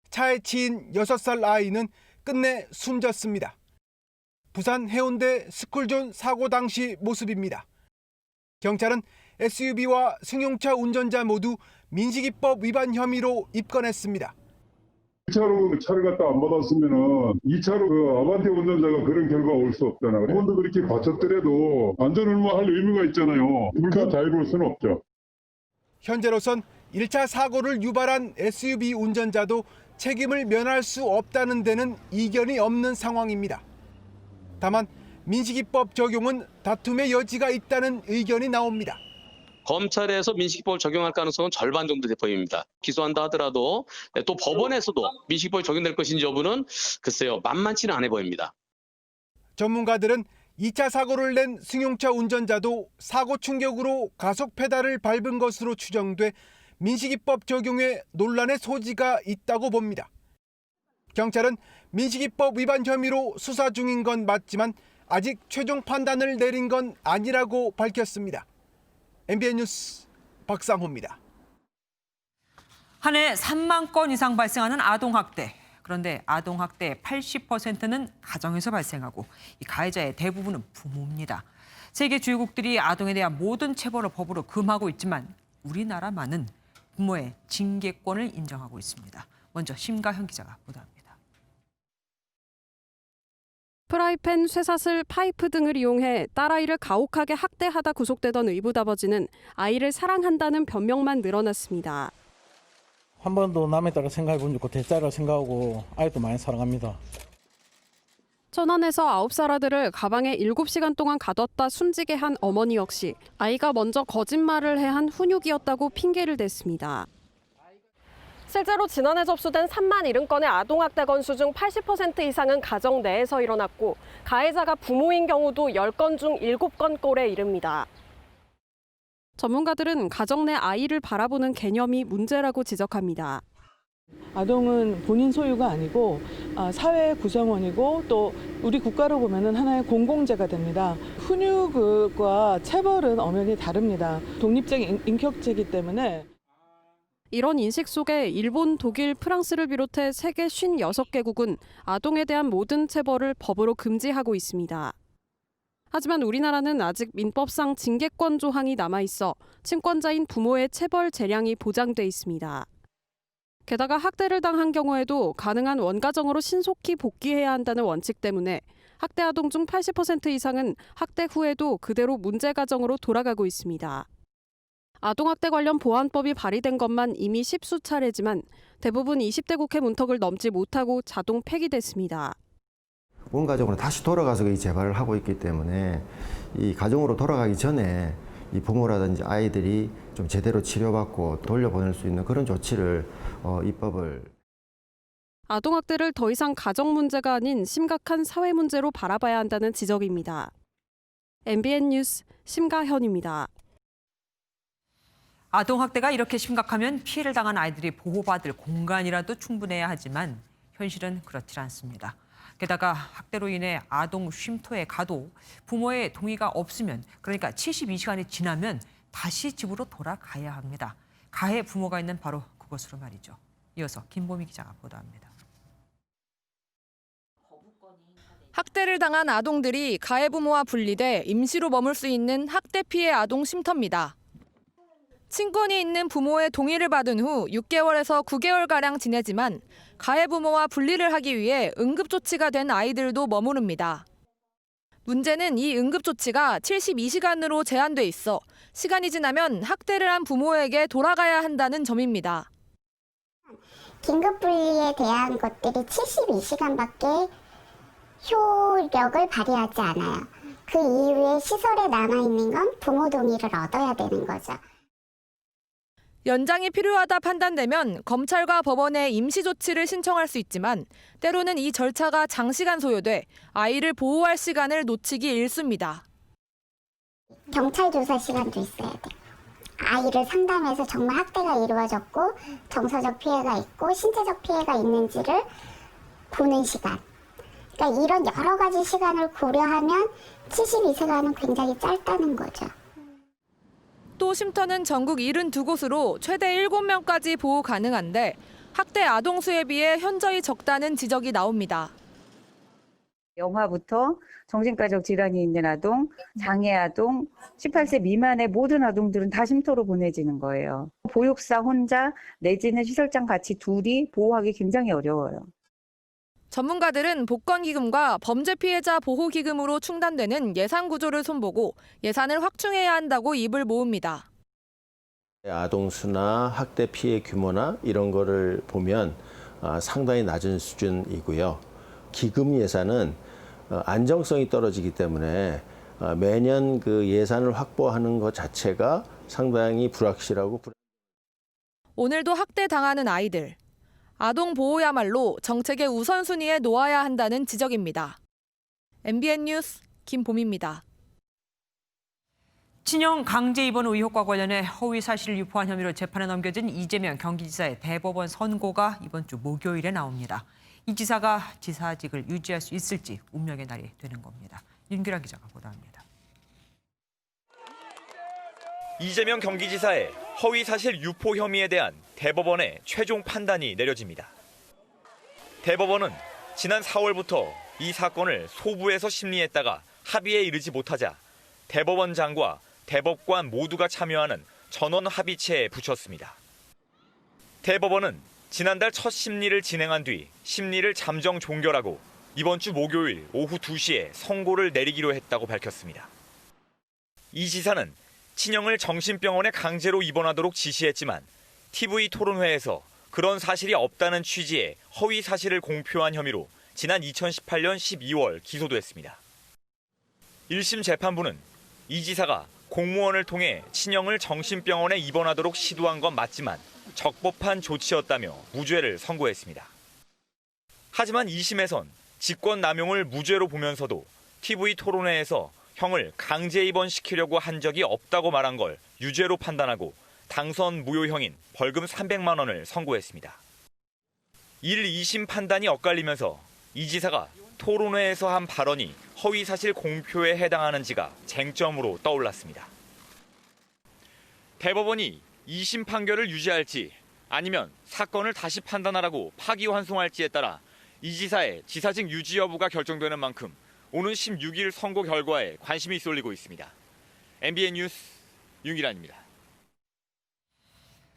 차에 치인 6살 아이는 끝내 숨졌습니다. 부산 해운대 스쿨존 사고 당시 모습입니다. 경찰은 SUV와 승용차 운전자 모두 민식이법 위반 혐의로 입건했습니다. 1차로 차를 갖다 안 받았으면은 2차로 아반떼 운전자가 그런 결과가 올 수 없잖아요. 그분도 그렇게 과쳤더라도 안전을할 의무가 있잖아요. 둘 다 잘 볼 수는 없죠. 현재로선 1차 사고를 유발한 SUV 운전자도 책임을 면할 수 없다는 데는 이견이 없는 상황입니다. 다만 민식이법 적용은 다툼의 여지가 있다는 의견이 나옵니다. 검찰에서 민식이법을 적용할 가능성은 절반 정도 돼 보입니다. 기소한다 하더라도 또 법원에서도 민식이법이 적용될 것인지 여부는 글쎄요, 만만치는 않아 보입니다. 전문가들은 2차 사고를 낸 승용차 운전자도 사고 충격으로 가속 페달을 밟은 것으로 추정돼 민식이법 적용에 논란의 소지가 있다고 봅니다. 경찰은 민식이법 위반 혐의로 수사 중인 건 맞지만 아직 최종 판단을 내린 건 아니라고 밝혔습니다. MBN 뉴스 박상호입니다. 한 해 3만 건 이상 발생하는 아동학대. 그런데 아동학대의 80%는 가정에서 발생하고 이 가해자의 대부분은 부모입니다. 세계 주요국들이 아동에 대한 모든 체벌을 법으로 금하고 있지만 우리나라만은 부모의 징계권을 인정하고 있습니다. 먼저 심가현 기자가 보도합니다. 프라이팬, 쇠사슬, 파이프 등을 이용해 딸아이를 가혹하게 학대하다 구속되던 의붓아버지는 아이를 사랑한다는 변명만 늘어났습니다. 한 번도 남의 딸을 생각해 본 적 없고 대딸을 생각하고 아이도 많이 사랑합니다. 천안에서 9살 아들을 가방에 7시간 동안 가뒀다 숨지게 한 어머니 역시 아이가 먼저 거짓말을 해 한 훈육이었다고 핑계를 댔습니다. 실제로 지난해 접수된 3만 70건의 아동학대 건수 중 80% 이상은 가정 내에서 일어났고 가해자가 부모인 경우도 10건 중 7건 꼴에 이릅니다. 전문가들은 가정 내 아이를 바라보는 개념이 문제라고 지적합니다. 아동은 본인 소유가 아니고 사회의 구성원이고 또 우리 국가로 보면은 하나의 공공재가 됩니다. 훈육과 체벌은 엄연히 다릅니다. 독립적인 인격체이기 때문에. 이런 인식 속에 일본, 독일, 프랑스를 비롯해 세계 56개국은 아동에 대한 모든 체벌을 법으로 금지하고 있습니다. 하지만 우리나라는 아직 민법상 징계권 조항이 남아있어 친권자인 부모의 체벌 재량이 보장돼 있습니다. 게다가 학대를 당한 경우에도 가능한 원가정으로 신속히 복귀해야 한다는 원칙 때문에 학대 아동 중 80% 이상은 학대 후에도 그대로 문제 가정으로 돌아가고 있습니다. 아동학대 관련 보완법이 발의된 것만 이미 10수차례지만 대부분 20대 국회 문턱을 넘지 못하고 자동 폐기됐습니다. 원가정으로 다시 돌아가서 이 재발을 하고 있기 때문에 이 가정으로 돌아가기 전에 이 부모라든지 아이들이 좀 제대로 치료받고 돌려보낼 수 있는 그런 조치를 입법을. 아동학대를 더 이상 가정 문제가 아닌 심각한 사회 문제로 바라봐야 한다는 지적입니다. MBN 뉴스 심가현입니다. 아동학대가 이렇게 심각하면 피해를 당한 아이들이 보호받을 공간이라도 충분해야 하지만 현실은 그렇지 않습니다. 게다가 학대로 인해 아동 쉼터에 가도 부모의 동의가 없으면, 그러니까 72시간이 지나면 다시 집으로 돌아가야 합니다. 가해 부모가 있는 바로 그곳으로 말이죠. 이어서 김보미 기자가 보도합니다. 학대를 당한 아동들이 가해 부모와 분리돼 임시로 머물 수 있는 학대 피해 아동 쉼터입니다. 친권이 있는 부모의 동의를 받은 후 6개월에서 9개월가량 지내지만 가해 부모와 분리를 하기 위해 응급조치가 된 아이들도 머무릅니다. 문제는 이 응급조치가 72시간으로 제한돼 있어 시간이 지나면 학대를 한 부모에게 돌아가야 한다는 점입니다. 긴급분리에 대한 것들이 72시간밖에 효력을 발휘하지 않아요. 그 이후에 시설에 남아있는 건 부모 동의를 얻어야 되는 거죠. 연장이 필요하다 판단되면 검찰과 법원에 임시조치를 신청할 수 있지만 때로는 이 절차가 장시간 소요돼 아이를 보호할 시간을 놓치기 일쑤입니다. 경찰 조사 시간도 있어야 돼요. 아이를 상담해서 정말 학대가 이루어졌고 정서적 피해가 있고 신체적 피해가 있는지를 보는 시간. 그러니까 이런 여러 가지 시간을 고려하면 72시간은 굉장히 짧다는 거죠. 또 쉼터는 전국 72곳으로 최대 7명까지 보호 가능한데 학대 아동 수에 비해 현저히 적다는 지적이 나옵니다. 영아부터 정신과적 질환이 있는 아동, 장애 아동, 18세 미만의 모든 아동들은 다 쉼터로 보내지는 거예요. 보육사 혼자 내지는 시설장 같이 둘이 보호하기 굉장히 어려워요. 전문가들은 복권기금과 범죄 피해자 보호기금으로 충당되는 예산 구조를 손보고 예산을 확충해야 한다고 입을 모읍니다. 아동 수나 학대 피해 규모나 이런 거를 보면 상당히 낮은 수준이고요. 기금 예산은 안정성이 떨어지기 때문에 매년 그 예산을 확보하는 것 자체가 상당히 불확실하고. 오늘도 학대 당하는 아이들. 아동 보호야말로 정책의 우선순위에 놓아야 한다는 지적입니다. MBN 뉴스 김봄입니다. 친형 강제 입원 의혹과 관련해 허위 사실을 유포한 혐의로 재판에 넘겨진 이재명 경기지사의 대법원 선고가 이번 주 목요일에 나옵니다. 이 지사가 지사직을 유지할 수 있을지 운명의 날이 되는 겁니다. 윤규란 기자가 보도합니다. 이재명 경기지사의 허위 사실 유포 혐의에 대한 대법원의 최종 판단이 내려집니다. 대법원은 지난 4월부터 이 사건을 소부에서 심리했다가 합의에 이르지 못하자 대법원장과 대법관 모두가 참여하는 전원 합의체에 붙였습니다. 대법원은 지난달 첫 심리를 진행한 뒤 심리를 잠정 종결하고 이번 주 목요일 오후 2시에 선고를 내리기로 했다고 밝혔습니다. 이 지사는 친형을 정신병원에 강제로 입원하도록 지시했지만 TV 토론회에서 그런 사실이 없다는 취지의 허위 사실을 공표한 혐의로 지난 2018년 12월 기소됐습니다. 1심 재판부는 이 지사가 공무원을 통해 친형을 정신병원에 입원하도록 시도한 건 맞지만 적법한 조치였다며 무죄를 선고했습니다. 하지만 2심에선 직권남용을 무죄로 보면서도 TV 토론회에서 형을 강제 입원시키려고 한 적이 없다고 말한 걸 유죄로 판단하고 당선 무효형인 벌금 300만 원을 선고했습니다. 1, 2심 판단이 엇갈리면서 이 지사가 토론회에서 한 발언이 허위사실 공표에 해당하는지가 쟁점으로 떠올랐습니다. 대법원이 2심 판결을 유지할지 아니면 사건을 다시 판단하라고 파기환송할지에 따라 이 지사의 지사직 유지 여부가 결정되는 만큼 오는 16일 선고 결과에 관심이 쏠리고 있습니다. MBN 뉴스 윤기란입니다.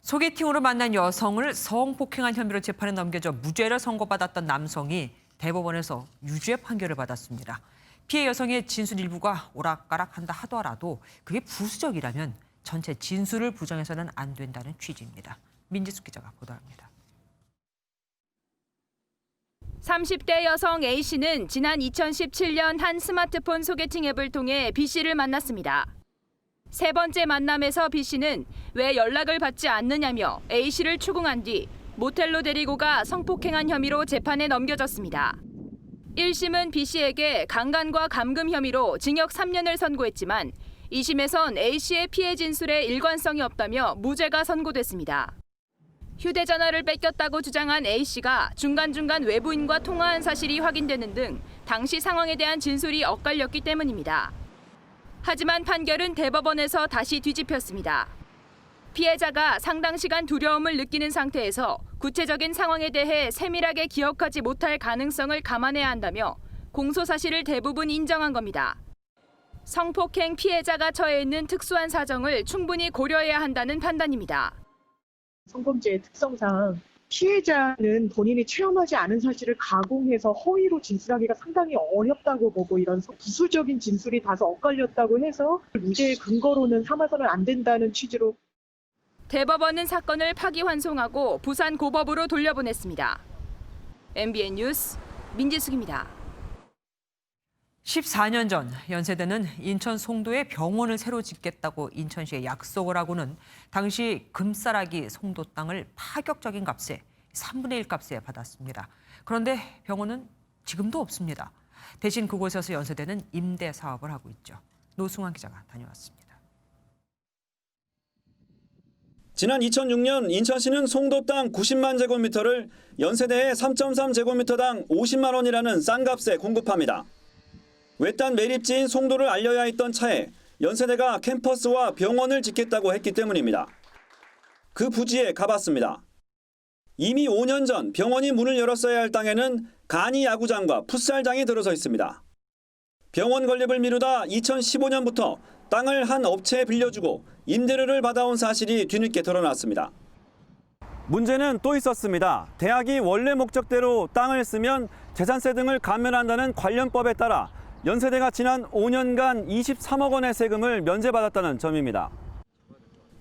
소개팅으로 만난 여성을 성폭행한 혐의로 재판에 넘겨져 무죄를 선고받았던 남성이 대법원에서 유죄 판결을 받았습니다. 피해 여성의 진술 일부가 오락가락한다 하더라도 그게 부수적이라면 전체 진술을 부정해서는 안 된다는 취지입니다. 민지숙 기자가 보도합니다. 30대 여성 A씨는 지난 2017년 한 스마트폰 소개팅 앱을 통해 B씨를 만났습니다. 세 번째 만남에서 B씨는 왜 연락을 받지 않느냐며 A씨를 추궁한 뒤 모텔로 데리고 가 성폭행한 혐의로 재판에 넘겨졌습니다. 1심은 B씨에게 강간과 감금 혐의로 징역 3년을 선고했지만 2심에선 A씨의 피해 진술에 일관성이 없다며 무죄가 선고됐습니다. 휴대전화를 뺏겼다고 주장한 A씨가 중간중간 외부인과 통화한 사실이 확인되는 등 당시 상황에 대한 진술이 엇갈렸기 때문입니다. 하지만 판결은 대법원에서 다시 뒤집혔습니다. 피해자가 상당 시간 두려움을 느끼는 상태에서 구체적인 상황에 대해 세밀하게 기억하지 못할 가능성을 감안해야 한다며 공소 사실을 대부분 인정한 겁니다. 성폭행 피해자가 처해 있는 특수한 사정을 충분히 고려해야 한다는 판단입니다. 성범죄의 특성상 피해자는 본인이 체험하지 않은 사실을 가공해서 허위로 진술하기가 상당히 어렵다고 보고 이런 부수적인 진술이 다소 엇갈렸다고 해서 무죄의 근거로는 삼아서는 안 된다는 취지로 대법원은 사건을 파기환송하고 부산 고법으로 돌려보냈습니다. MBN 뉴스 민지숙입니다. 14년 전 연세대는 인천 송도에 병원을 새로 짓겠다고 인천시에 약속을 하고는 당시 금싸라기 송도 땅을 파격적인 값에 3분의 1 값에 받았습니다. 그런데 병원은 지금도 없습니다. 대신 그곳에서 연세대는 임대 사업을 하고 있죠. 노승환 기자가 다녀왔습니다. 지난 2006년 인천시는 송도 땅 90만 제곱미터를 연세대에 3.3제곱미터당 50만 원이라는 싼 값에 공급합니다. 외딴 매립지인 송도를 알려야 했던 차에 연세대가 캠퍼스와 병원을 짓겠다고 했기 때문입니다. 그 부지에 가봤습니다. 이미 5년 전 병원이 문을 열었어야 할 땅에는 간이 야구장과 풋살장이 들어서 있습니다. 병원 건립을 미루다 2015년부터 땅을 한 업체에 빌려주고 임대료를 받아온 사실이 뒤늦게 드러났습니다. 문제는 또 있었습니다. 대학이 원래 목적대로 땅을 쓰면 재산세 등을 감면한다는 관련법에 따라 연세대가 지난 5년간 23억 원의 세금을 면제받았다는 점입니다.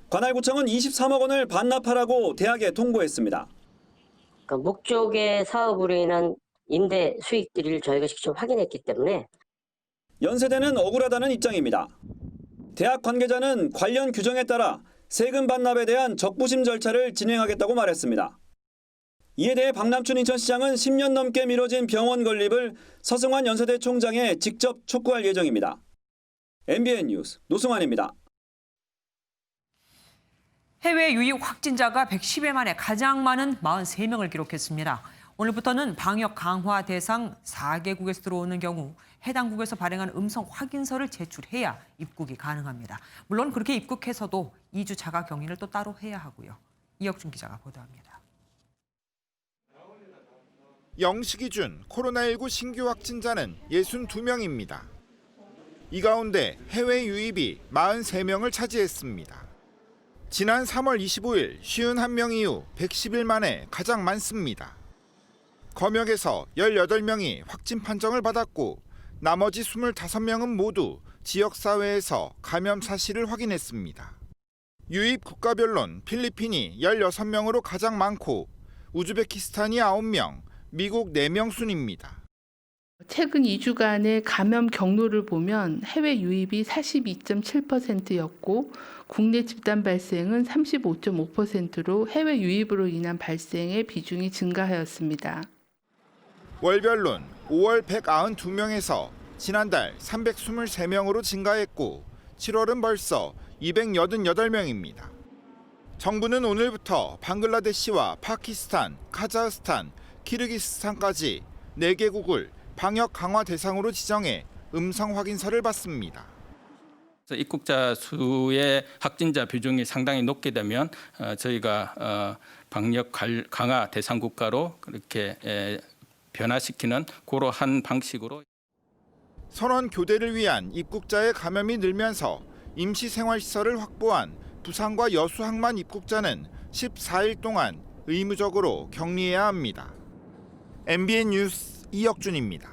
관할구청은 23억 원을 반납하라고 대학에 통보했습니다. 목적의 사업으로 인한 임대 수익들을 저희가 직접 확인했기 때문에 연세대는 억울하다는 입장입니다. 대학 관계자는 관련 규정에 따라 세금 반납에 대한 적부심 절차를 진행하겠다고 말했습니다. 이에 대해 박남춘 인천시장은 10년 넘게 미뤄진 병원 건립을 서승환 연세대 총장에 직접 촉구할 예정입니다. MBN 뉴스 노승환입니다. 해외 유입 확진자가 110일 만에 가장 많은 43명을 기록했습니다. 오늘부터는 방역 강화 대상 4개국에서 들어오는 경우 해당 국에서 발행한 음성 확인서를 제출해야 입국이 가능합니다. 물론 그렇게 입국해서도 2주 자가 격리를 또 따로 해야 하고요. 이혁준 기자가 보도합니다. 영시 기준 코로나19 신규 확진자는 62명입니다. 이 가운데 해외 유입이 43명을 차지했습니다. 지난 3월 25일 51명 이후 110일 만에 가장 많습니다. 검역에서 18명이 확진 판정을 받았고 나머지 25명은 모두 지역사회에서 감염 사실을 확인했습니다. 유입 국가별론 필리핀이 16명으로 가장 많고 우즈베키스탄이 9명, 미국 4명 순입니다. 최근 2주간의 감염 경로를 보면 해외 유입이 42.7%였고 국내 집단 발생은 35.5%로 해외 유입으로 인한 발생의 비중이 증가하였습니다. 월별론 5월 192명에서 지난달 323명으로 증가했고 7월은 벌써 288명입니다. 정부는 오늘부터 방글라데시와 파키스탄, 카자흐스탄, 키르기스탄까지 4개국을 방역 강화 대상으로 지정해 음성 확인서를 받습니다. 입국자 수의 확진자 비중이 상당히 높게 되면 저희가 방역 강화 대상 국가로 그렇게 변화시키는 그러한 방식으로. 선원 교대를 위한 입국자의 감염이 늘면서 임시생활시설을 확보한 부산과 여수 항만 입국자는 14일 동안 의무적으로 격리해야 합니다. MBN 뉴스 이혁준입니다.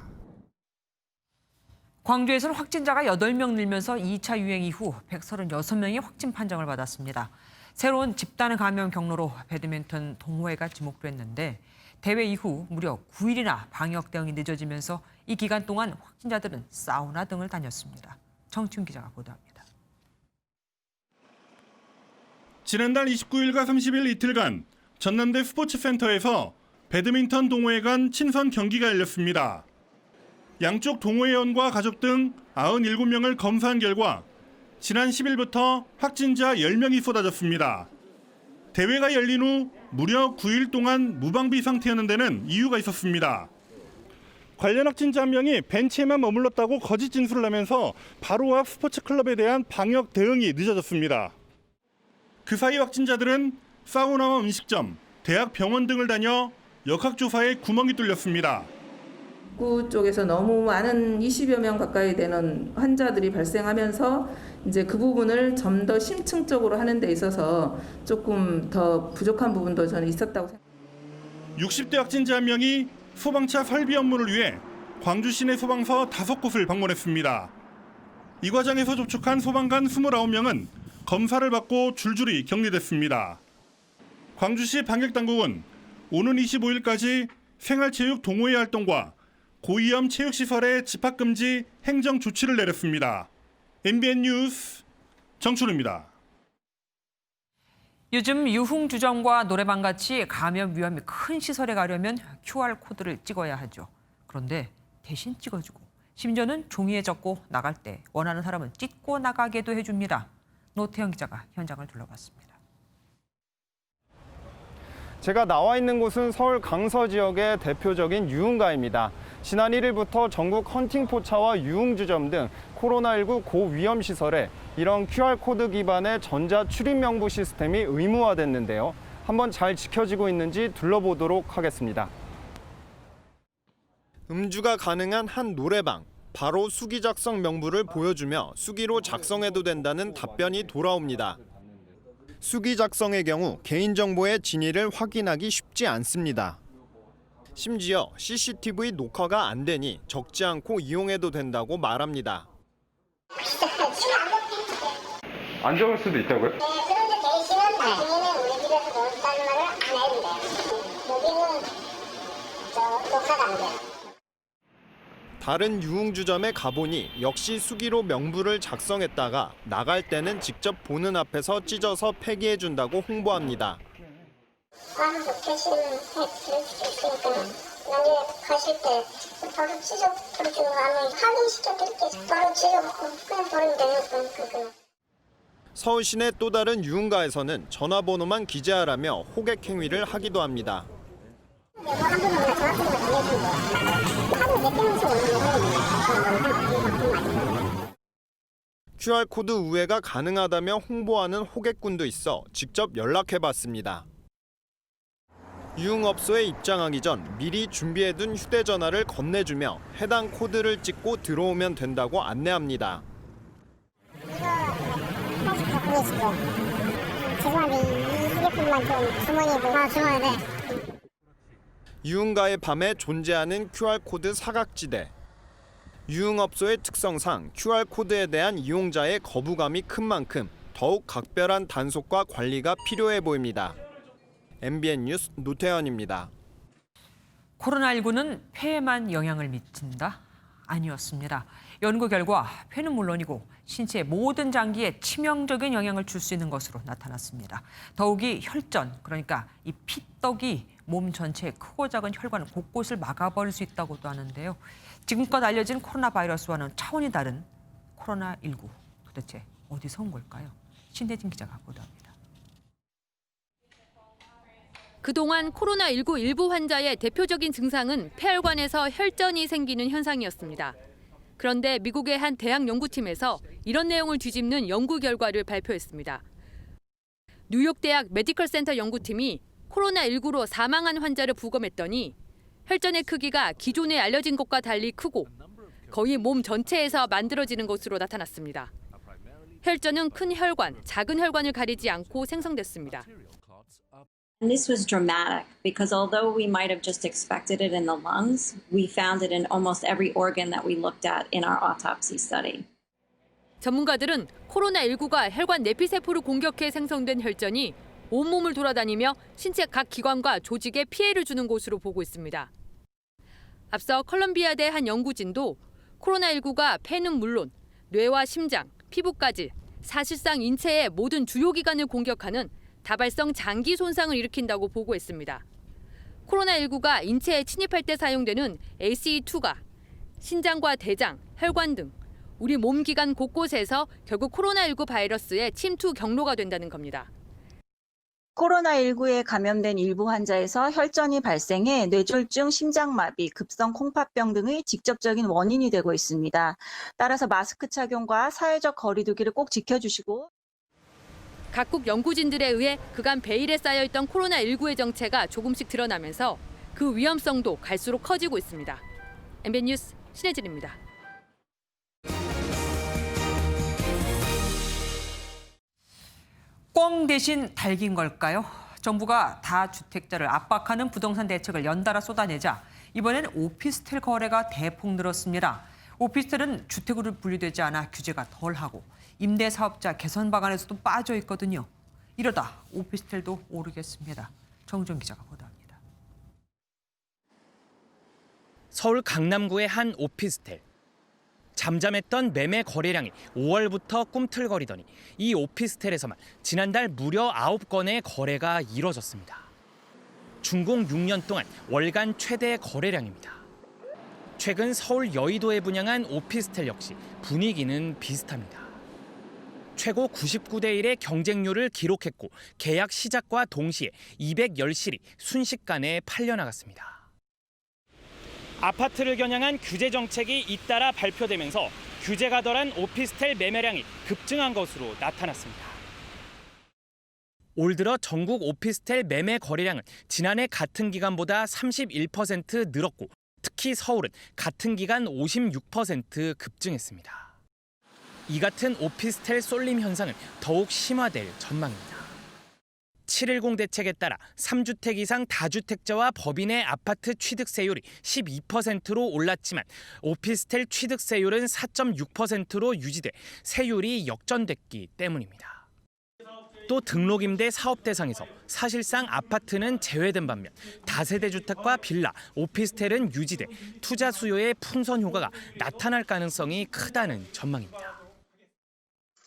광주에서는 확진자가 8명 늘면서 2차 유행 이후 136명이 확진 판정을 받았습니다. 새로운 집단 감염 경로로 배드민턴 동호회가 지목됐는데 대회 이후 무려 9일이나 방역 대응이 늦어지면서 이 기간 동안 확진자들은 사우나 등을 다녔습니다. 정치훈 기자가 보도합니다. 지난달 29일과 30일 이틀간 전남대 스포츠센터에서 배드민턴 동호회 간 친선 경기가 열렸습니다. 양쪽 동호회원과 가족 등 97명을 검사한 결과 지난 10일부터 확진자 10명이 쏟아졌습니다. 대회가 열린 후 무려 9일 동안 무방비 상태였는 데는 이유가 있었습니다. 관련 확진자 한 명이 벤치에만 머물렀다고 거짓 진술을 하면서 바로 앞 스포츠클럽에 대한 방역 대응이 늦어졌습니다. 그 사이 확진자들은 사우나와 음식점, 대학 병원 등을 다녀 역학조사에 구멍이 뚫렸습니다. 입구 쪽에서 너무 많은 20여 명 가까이 되는 환자들이 발생하면서 이제 그 부분을 좀 더 심층적으로 하는 데 있어서 조금 더 부족한 부분도 저는 있었다고 생각합니다. 60대 확진자 한 명이 소방차 설비 업무를 위해 광주 시내 소방서 5곳을 방문했습니다. 이 과정에서 접촉한 소방관 29명은 검사를 받고 줄줄이 격리됐습니다. 광주시 방역당국은 오는 25일까지 생활체육 동호회 활동과 고위험 체육시설의 집합금지 행정 조치를 내렸습니다. MBN 뉴스 정춘우입니다. 요즘 유흥주점과 노래방같이 감염 위험이 큰 시설에 가려면 QR코드를 찍어야 하죠. 그런데 대신 찍어주고 심지어는 종이에 적고 나갈 때 원하는 사람은 찍고 나가게도 해줍니다. 노태영 기자가 현장을 둘러봤습니다. 제가 나와 있는 곳은 서울 강서 지역의 대표적인 유흥가입니다. 지난 1일부터 전국 헌팅포차와 유흥주점 등 코로나19 고위험 시설에 이런 QR코드 기반의 전자 출입 명부 시스템이 의무화됐는데요. 한번 잘 지켜지고 있는지 둘러보도록 하겠습니다. 음주가 가능한 한 노래방. 바로 수기 작성 명부를 보여주며 수기로 작성해도 된다는 답변이 돌아옵니다. 수기 작성의 경우 개인정보의 진위를 확인하기 쉽지 않습니다. 심지어 CCTV 녹화가 안 되니 적지 않고 이용해도 된다고 말합니다. 안 적을 수도 있다고요? 네, 그런데 대신은 나중에는 우리 집에서 넣었다는 말을 안 해도 돼요. 여기는 녹화가 안 돼요. 다른 유흥주점에 가보니 역시 수기로 명부를 작성했다가 나갈 때는 직접 보는 앞에서 찢어서 폐기해준다고 홍보합니다. 와서 캐시해 드릴 수 있으니까 나중에 가실 때 바로 찢어 드리고 하면 확인시켜 드릴게요. 바로 찢어갖고 그냥 버리면 되니까. 서울 시내 또 다른 유흥가에서는 전화번호만 기재하라며 호객 행위를 하기도 합니다. QR코드 우회가 가능하다며 홍보하는 호객꾼도 있어 직접 연락해봤습니다. 유흥업소에 입장하기 전 미리 준비해둔 휴대전화를 건네주며 해당 코드를 찍고 들어오면 된다고 안내합니다. 죄송한데 이 휴대폰만 좀 주머니에 주머니에 네. 유흥가의 밤에 존재하는 QR코드 사각지대. 유흥업소의 특성상 QR코드에 대한 이용자의 거부감이 큰 만큼 더욱 각별한 단속과 관리가 필요해 보입니다. MBN 뉴스 노태현입니다. 코로나19는 폐에만 영향을 미친다? 아니었습니다. 연구 결과 폐는 물론이고 신체의 모든 장기에 치명적인 영향을 줄 수 있는 것으로 나타났습니다. 더욱이 혈전, 그러니까 이 피떡이 몸 전체의 크고 작은 혈관 곳곳을 막아버릴 수 있다고도 하는데요. 지금껏 알려진 코로나 바이러스와는 차원이 다른 코로나19. 도대체 어디서 온 걸까요? 신혜진 기자가 보도합니다. 그동안 코로나19 일부 환자의 대표적인 증상은 폐혈관에서 혈전이 생기는 현상이었습니다. 그런데 미국의 한 대학 연구팀에서 이런 내용을 뒤집는 연구 결과를 발표했습니다. 뉴욕대학 메디컬 센터 연구팀이 코로나19로 사망한 환자를 부검했더니 혈전의 크기가 기존에 알려진 것과 달리 크고 거의 몸 전체에서 만들어지는 것으로 나타났습니다. 혈전은 큰 혈관, 작은 혈관을 가리지 않고 생성됐습니다. And this was dramatic because although we might have just expected it in the lungs, we found it in almost every organ that we looked at in our autopsy study. 전문가들은 코로나19가 혈관 내피세포를 공격해 생성된 혈전이 온몸을 돌아다니며 신체 각 기관과 조직에 피해를 주는 것으로 보고 있습니다. 앞서 컬럼비아대 한 연구진도 코로나19가 폐는 물론 뇌와 심장, 피부까지 사실상 인체의 모든 주요 기관을 공격하는 다발성 장기 손상을 일으킨다고 보고했습니다. 코로나19가 인체에 침입할 때 사용되는 ACE2가 신장과 대장, 혈관 등 우리 몸 기관 곳곳에서 결국 코로나19 바이러스의 침투 경로가 된다는 겁니다. 코로나19에 감염된 일부 환자에서 혈전이 발생해 뇌졸중, 심장마비, 급성 콩팥병 등의 직접적인 원인이 되고 있습니다. 따라서 마스크 착용과 사회적 거리 두기를 꼭 지켜주시고 각국 연구진들에 의해 그간 베일에 쌓여있던 코로나19의 정체가 조금씩 드러나면서 그 위험성도 갈수록 커지고 있습니다. MBN 뉴스 신혜진입니다. 꽝 대신 달긴 걸까요? 정부가 다주택자를 압박하는 부동산 대책을 연달아 쏟아내자 이번엔 오피스텔 거래가 대폭 늘었습니다. 오피스텔은 주택으로 분류되지 않아 규제가 덜하고 임대사업자 개선 방안에서도 빠져 있거든요. 이러다 오피스텔도 오르겠습니다. 정준 기자가 보도합니다. 서울 강남구의 한 오피스텔. 잠잠했던 매매 거래량이 5월부터 꿈틀거리더니 이 오피스텔에서만 지난달 무려 9건의 거래가 이뤄졌습니다. 준공 6년 동안 월간 최대 거래량입니다. 최근 서울 여의도에 분양한 오피스텔 역시 분위기는 비슷합니다. 최고 99대 1의 경쟁률을 기록했고 계약 시작과 동시에 210실이 순식간에 팔려나갔습니다. 아파트를 겨냥한 규제 정책이 잇따라 발표되면서 규제가 덜한 오피스텔 매매량이 급증한 것으로 나타났습니다. 올 들어 전국 오피스텔 매매 거래량은 지난해 같은 기간보다 31% 늘었고 특히 서울은 같은 기간 56% 급증했습니다. 이 같은 오피스텔 쏠림 현상은 더욱 심화될 전망입니다. 710 대책에 따라 3주택 이상 다주택자와 법인의 아파트 취득세율이 12%로 올랐지만 오피스텔 취득세율은 4.6%로 유지돼 세율이 역전됐기 때문입니다. 또 등록임대 사업 대상에서 사실상 아파트는 제외된 반면 다세대 주택과 빌라, 오피스텔은 유지돼 투자 수요의 풍선 효과가 나타날 가능성이 크다는 전망입니다.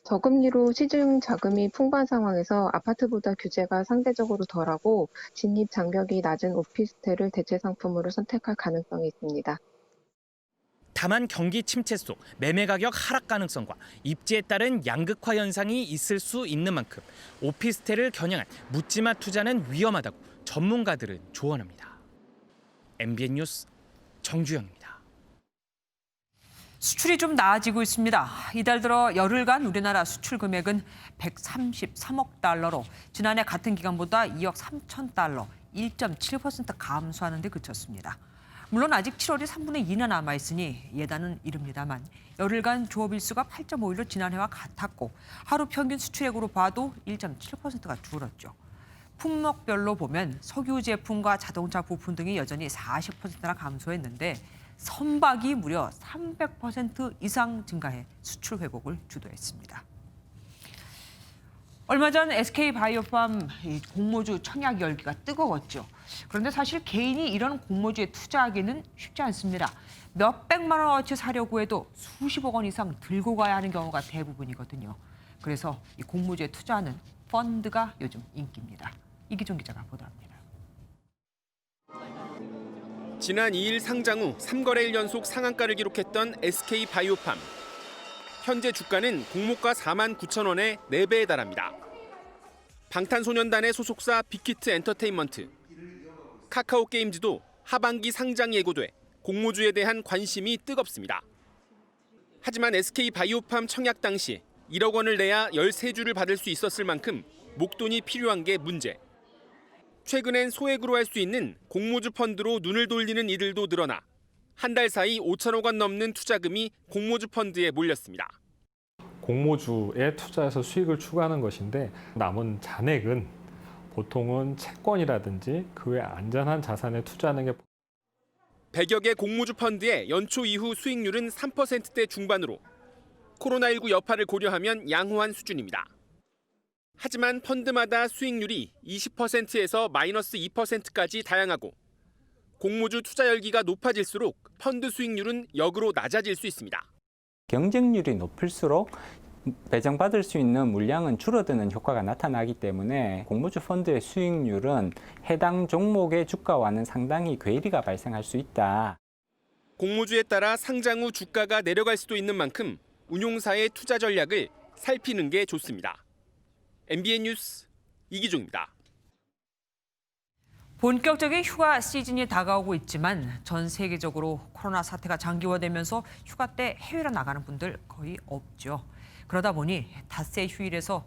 저금리로 시중 자금이 풍부한 상황에서 아파트보다 규제가 상대적으로 덜하고 진입 장벽이 낮은 오피스텔을 대체 상품으로 선택할 가능성이 있습니다. 다만 경기 침체 속 매매 가격 하락 가능성과 입지에 따른 양극화 현상이 있을 수 있는 만큼 오피스텔을 겨냥한 묻지마 투자는 위험하다고 전문가들은 조언합니다. MBN 뉴스 정주영입니다. 수출이 좀 나아지고 있습니다. 이달 들어 열흘간 우리나라 수출 금액은 133억 달러로 지난해 같은 기간보다 2억 3천 달러, 1.7% 감소하는 데 그쳤습니다. 물론 아직 7월이 3분의 2나 남아있으니 예단은 이릅니다만 열흘간 조업 일수가 8.5일로 지난해와 같았고 하루 평균 수출액으로 봐도 1.7%가 줄었죠. 품목별로 보면 석유 제품과 자동차 부품 등이 여전히 40%나 감소했는데 선박이 무려 300% 이상 증가해 수출 회복을 주도했습니다. 얼마 전 SK바이오팜 공모주 청약 열기가 뜨거웠죠. 그런데 사실 개인이 이런 공모주에 투자하기는 쉽지 않습니다. 몇백만 원어치 사려고 해도 수십억 원 이상 들고 가야 하는 경우가 대부분이거든요. 그래서 이 공모주에 투자하는 펀드가 요즘 인기입니다. 이기종 기자가 보도합니다. 지난 2일 상장 후 3거래일 연속 상한가를 기록했던 SK바이오팜. 현재 주가는 공모가 49,000원에 4배에 달합니다. 방탄소년단의 소속사 빅히트 엔터테인먼트, 카카오 게임즈도 하반기 상장이 예고돼 공모주에 대한 관심이 뜨겁습니다. 하지만 SK바이오팜 청약 당시 1억 원을 내야 13주를 받을 수 있었을 만큼 목돈이 필요한 게 문제. 최근엔 소액으로 할 수 있는 공모주 펀드로 눈을 돌리는 이들도 늘어나 한 달 사이 5천억 원 넘는 투자금이 공모주 펀드에 몰렸습니다. 공모주에 투자해서 수익을 추구하는 것인데 남은 잔액은 보통은 채권이라든지 그 외 안전한 자산에 투자하는 게 100여 개 공모주 펀드의 연초 이후 수익률은 3%대 중반으로 코로나19 여파를 고려하면 양호한 수준입니다. 하지만 펀드마다 수익률이 20%에서 마이너스 2%까지 다양하고 공모주 투자 열기가 높아질수록 펀드 수익률은 역으로 낮아질 수 있습니다. 경쟁률이 높을수록 배정받을 수 있는 물량은 줄어드는 효과가 나타나기 때문에 공모주 펀드의 수익률은 해당 종목의 주가와는 상당히 괴리가 발생할 수 있다. 공모주에 따라 상장 후 주가가 내려갈 수도 있는 만큼 운용사의 투자 전략을 살피는 게 좋습니다. MBN 뉴스 이기종입니다. 본격적인 휴가 시즌이 다가오고 있지만 전 세계적으로 코로나 사태가 장기화되면서 휴가 때 해외로 나가는 분들 거의 없죠. 그러다 보니 닷새 휴일에서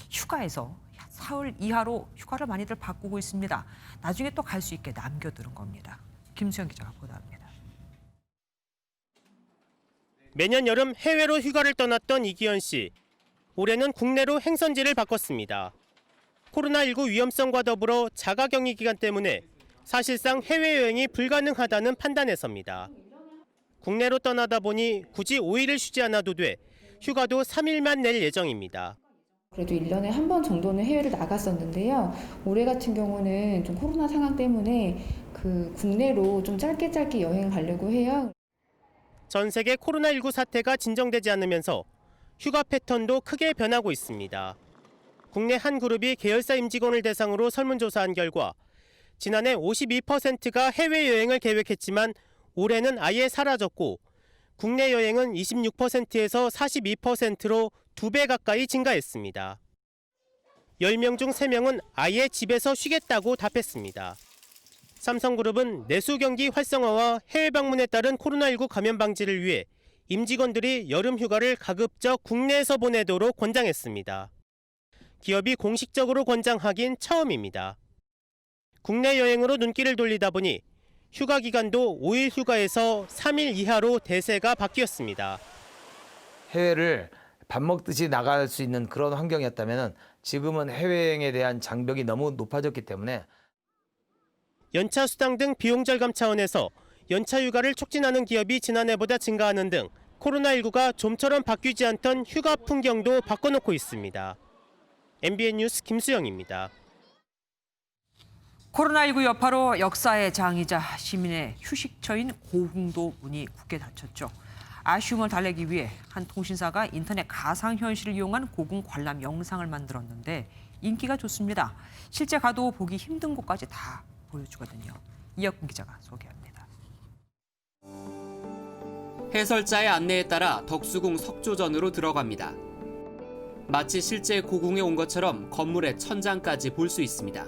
휴가에서 사흘 이하로 휴가를 많이들 바꾸고 있습니다. 나중에 또 갈 수 있게 남겨두는 겁니다. 김수영 기자가 보도합니다. 매년 여름 해외로 휴가를 떠났던 이기현 씨. 올해는 국내로 행선지를 바꿨습니다. 코로나19 위험성과 더불어 자가격리 기간 때문에 사실상 해외여행이 불가능하다는 판단에서입니다. 국내로 떠나다 보니 굳이 5일을 쉬지 않아도 돼 휴가도 3일만 낼 예정입니다. 그래도 1년에 한 번 정도는 해외를 나갔었는데요. 올해 같은 경우는 좀 코로나 상황 때문에 국내로 좀 짧게 여행을 가려고 해요. 전 세계 코로나19 사태가 진정되지 않으면서 휴가 패턴도 크게 변하고 있습니다. 국내 한 그룹이 계열사 임직원을 대상으로 설문조사한 결과 지난해 52%가 해외여행을 계획했지만 올해는 아예 사라졌고 국내 여행은 26%에서 42%로 2배 가까이 증가했습니다. 10명 중 3명은 아예 집에서 쉬겠다고 답했습니다. 삼성그룹은 내수 경기 활성화와 해외 방문에 따른 코로나19 감염 방지를 위해 임직원들이 여름 휴가를 가급적 국내에서 보내도록 권장했습니다. 기업이 공식적으로 권장하긴 처음입니다. 국내 여행으로 눈길을 돌리다 보니 휴가 기간도 5일 휴가에서 3일 이하로 대세가 바뀌었습니다. 해외를 밥 먹듯이 나갈 수 있는 그런 환경이었다면 지금은 해외여행에 대한 장벽이 너무 높아졌기 때문에 연차 수당 등 비용 절감 차원에서 연차 휴가를 촉진하는 기업이 지난해보다 증가하는 등 코로나19가 좀처럼 바뀌지 않던 휴가 풍경도 바꿔놓고 있습니다. MBN 뉴스 김수영입니다. 코로나19 여파로 역사의 장이자 시민의 휴식처인 고궁도 문이 굳게 닫혔죠. 아쉬움을 달래기 위해 한 통신사가 인터넷 가상현실을 이용한 고궁 관람 영상을 만들었는데 인기가 좋습니다. 실제 가도 보기 힘든 곳까지 다 보여주거든요. 이혁근 기자가 소개합니다. 해설자의 안내에 따라 덕수궁 석조전으로 들어갑니다. 마치 실제 고궁에 온 것처럼 건물의 천장까지 볼 수 있습니다.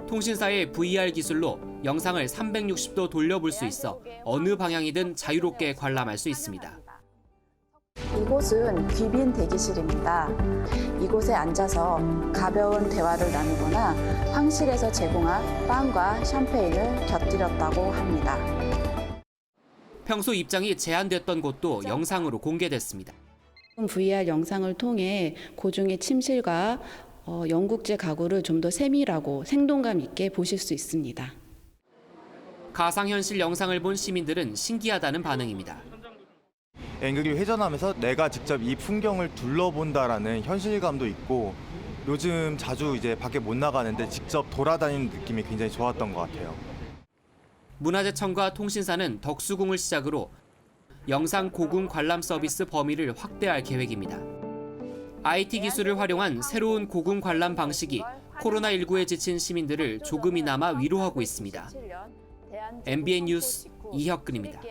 통신사의 VR 기술로 영상을 360도 돌려볼 수 있어 어느 방향이든 자유롭게 관람할 수 있습니다. 이곳은 귀빈 대기실입니다. 이곳에 앉아서 가벼운 대화를 나누거나 황실에서 제공한 빵과 샴페인을 곁들였다고 합니다. 평소 입장이 제한됐던 곳도 영상으로 공개됐습니다. VR 영상을 통해 고궁의 침실과 영국제 가구를 좀 더 세밀하고 생동감 있게 보실 수 있습니다. 가상현실 영상을 본 시민들은 신기하다는 반응입니다. 연극이 회전하면서 내가 직접 이 풍경을 둘러본다라는 현실감도 있고 요즘 자주 이제 밖에 못 나가는데 직접 돌아다니는 느낌이 굉장히 좋았던 것 같아요. 문화재청과 통신사는 덕수궁을 시작으로 영상 고궁 관람 서비스 범위를 확대할 계획입니다. IT 기술을 활용한 새로운 고궁 관람 방식이 코로나19에 지친 시민들을 조금이나마 위로하고 있습니다. MBN 뉴스 이혁근입니다.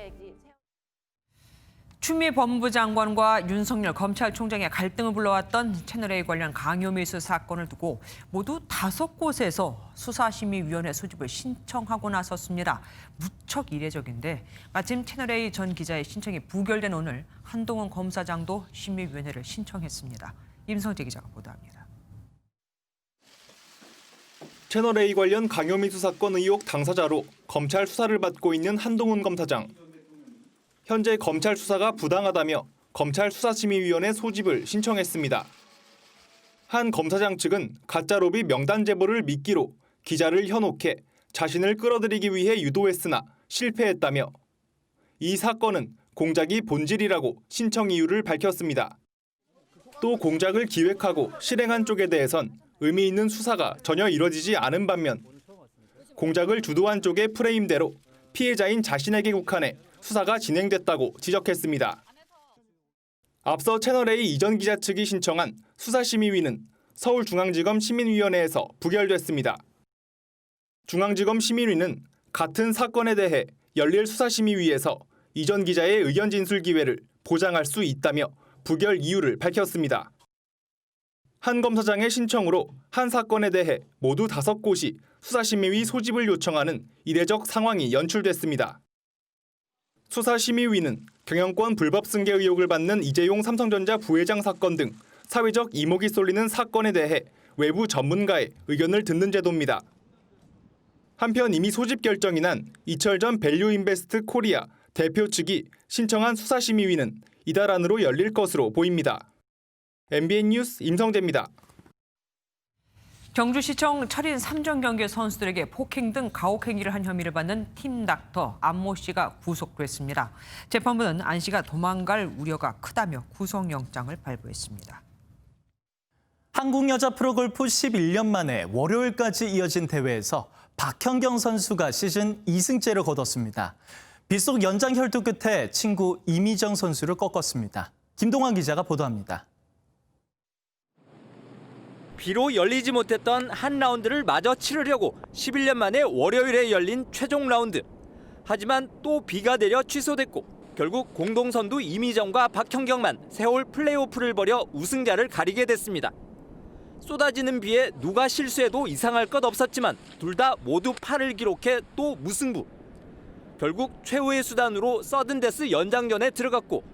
추미애 법무부 장관과 윤석열 검찰총장의 갈등을 불러왔던 채널A 관련 강요미수 사건을 두고 모두 5곳에서 수사심의위원회 소집을 신청하고 나섰습니다. 무척 이례적인데 마침 채널A 전 기자의 신청이 부결된 오늘 한동훈 검사장도 심의위원회를 신청했습니다. 임성재 기자가 보도합니다. 채널A 관련 강요미수 사건 의혹 당사자로 검찰 수사를 받고 있는 한동훈 검사장. 현재 검찰 수사가 부당하다며 검찰 수사심의위원회 소집을 신청했습니다. 한 검사장 측은 가짜 로비 명단 제보를 미끼로 기자를 현혹해 자신을 끌어들이기 위해 유도했으나 실패했다며 이 사건은 공작이 본질이라고 신청 이유를 밝혔습니다. 또 공작을 기획하고 실행한 쪽에 대해선 의미 있는 수사가 전혀 이뤄지지 않은 반면 공작을 주도한 쪽의 프레임대로 피해자인 자신에게 국한해 수사가 진행됐다고 지적했습니다. 앞서 채널A 이전 기자 측이 신청한 수사심의위는 서울중앙지검 시민위원회에서 부결됐습니다. 중앙지검 시민위는 같은 사건에 대해 열릴 수사심의위에서 이전 기자의 의견 진술 기회를 보장할 수 있다며 부결 이유를 밝혔습니다. 한 검사장의 신청으로 한 사건에 대해 모두 5곳이 수사심의위 소집을 요청하는 이례적 상황이 연출됐습니다. 수사심의위는 경영권 불법 승계 의혹을 받는 이재용 삼성전자 부회장 사건 등 사회적 이목이 쏠리는 사건에 대해 외부 전문가의 의견을 듣는 제도입니다. 한편 이미 소집 결정이 난 이철 전 밸류인베스트 코리아 대표 측이 신청한 수사심의위는 이달 안으로 열릴 것으로 보입니다. MBN 뉴스 임성재입니다. 경주시청 철인 3전 경기 선수들에게 폭행 등 가혹행위를 한 혐의를 받는 팀 닥터 안모 씨가 구속됐습니다. 재판부는 안 씨가 도망갈 우려가 크다며 구속영장을 발부했습니다. 한국 여자 프로골프 11년 만에 월요일까지 이어진 대회에서 박현경 선수가 시즌 2승째를 거뒀습니다. 빗속 연장 혈투 끝에 친구 이미정 선수를 꺾었습니다. 김동환 기자가 보도합니다. 비로 열리지 못했던 한 라운드를 마저 치르려고 11년 만에 월요일에 열린 최종 라운드. 하지만 또 비가 내려 취소됐고 결국 공동선두 이미정과 박현경만 세월 플레이오프를 벌여 우승자를 가리게 됐습니다. 쏟아지는 비에 누가 실수해도 이상할 것 없었지만 둘 다 모두 8을 기록해 또 무승부. 결국 최후의 수단으로 서든데스 연장전에 들어갔고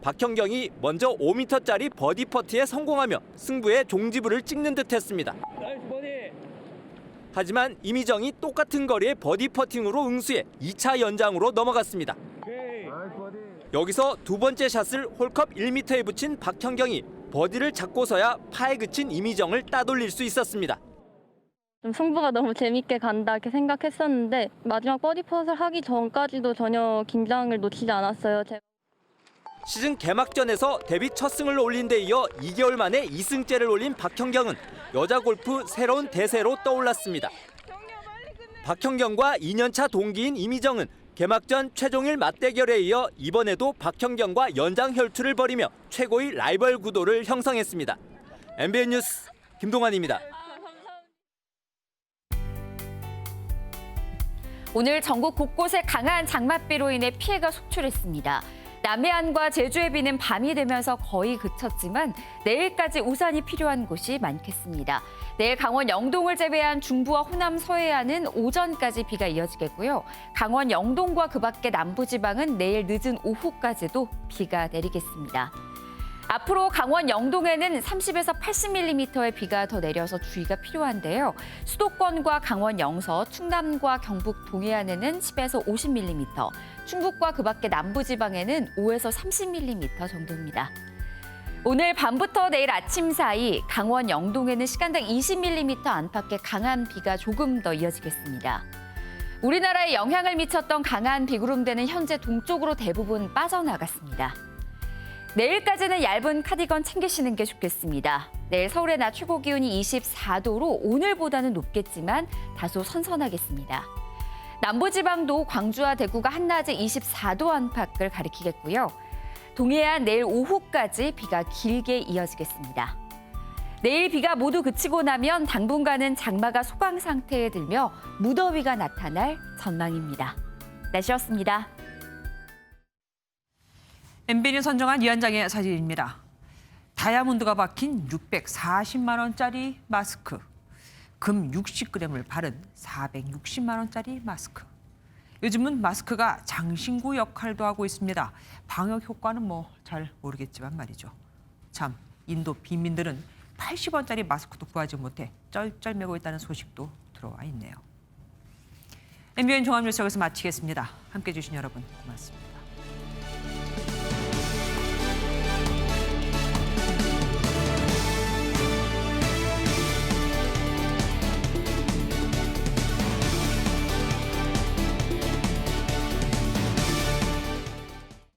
박현경이 먼저 5m짜리 버디 퍼트에 성공하며 승부의 종지부를 찍는 듯했습니다. 하지만 이미정이 똑같은 거리에 버디 퍼팅으로 응수해 2차 연장으로 넘어갔습니다. 여기서 두 번째 샷을 홀컵 1m에 붙인 박현경이 버디를 잡고서야 파에 그친 이미정을 따돌릴 수 있었습니다. 좀 승부가 너무 재밌게 간다 이렇게 생각했었는데 마지막 버디 펫을 하기 전까지도 전혀 긴장을 놓치지 않았어요. 시즌 개막전에서 데뷔 첫 승을 올린 데 이어 2개월 만에 2승째를 올린 박현경은 여자 골프 새로운 대세로 떠올랐습니다. 박현경과 2년차 동기인 이미정은 개막전 최종일 맞대결에 이어 이번에도 박현경과 연장 혈투를 벌이며 최고의 라이벌 구도를 형성했습니다. MBN 뉴스 김동환입니다. 오늘 전국 곳곳에 강한 장맛비로 인해 피해가 속출했습니다. 남해안과 제주의 비는 밤이 되면서 거의 그쳤지만 내일까지 우산이 필요한 곳이 많겠습니다. 내일 강원 영동을 제외한 중부와 호남 서해안은 오전까지 비가 이어지겠고요. 강원 영동과 그 밖의 남부지방은 내일 늦은 오후까지도 비가 내리겠습니다. 앞으로 강원 영동에는 30에서 80mm의 비가 더 내려서 주의가 필요한데요. 수도권과 강원 영서, 충남과 경북 동해안에는 10에서 50mm, 충북과 그 밖의 남부지방에는 5에서 30mm 정도입니다. 오늘 밤부터 내일 아침 사이 강원 영동에는 시간당 20mm 안팎의 강한 비가 조금 더 이어지겠습니다. 우리나라에 영향을 미쳤던 강한 비구름대는 현재 동쪽으로 대부분 빠져나갔습니다. 내일까지는 얇은 카디건 챙기시는 게 좋겠습니다. 내일 서울의 낮 최고 기온이 24도로 오늘보다는 높겠지만 다소 선선하겠습니다. 남부지방도 광주와 대구가 한낮에 24도 안팎을 가리키겠고요. 동해안 내일 오후까지 비가 길게 이어지겠습니다. 내일 비가 모두 그치고 나면 당분간은 장마가 소강 상태에 들며 무더위가 나타날 전망입니다. 날씨였습니다. MBN이 선정한 이 한 장의 사진입니다. 다이아몬드가 박힌 640만 원짜리 마스크, 금 60g을 바른 460만 원짜리 마스크. 요즘은 마스크가 장신구 역할도 하고 있습니다. 방역 효과는 잘 모르겠지만 말이죠. 참, 인도 빈민들은 80원짜리 마스크도 구하지 못해 쩔쩔매고 있다는 소식도 들어와 있네요. MBN 종합뉴스 여기서 마치겠습니다. 함께해 주신 여러분 고맙습니다.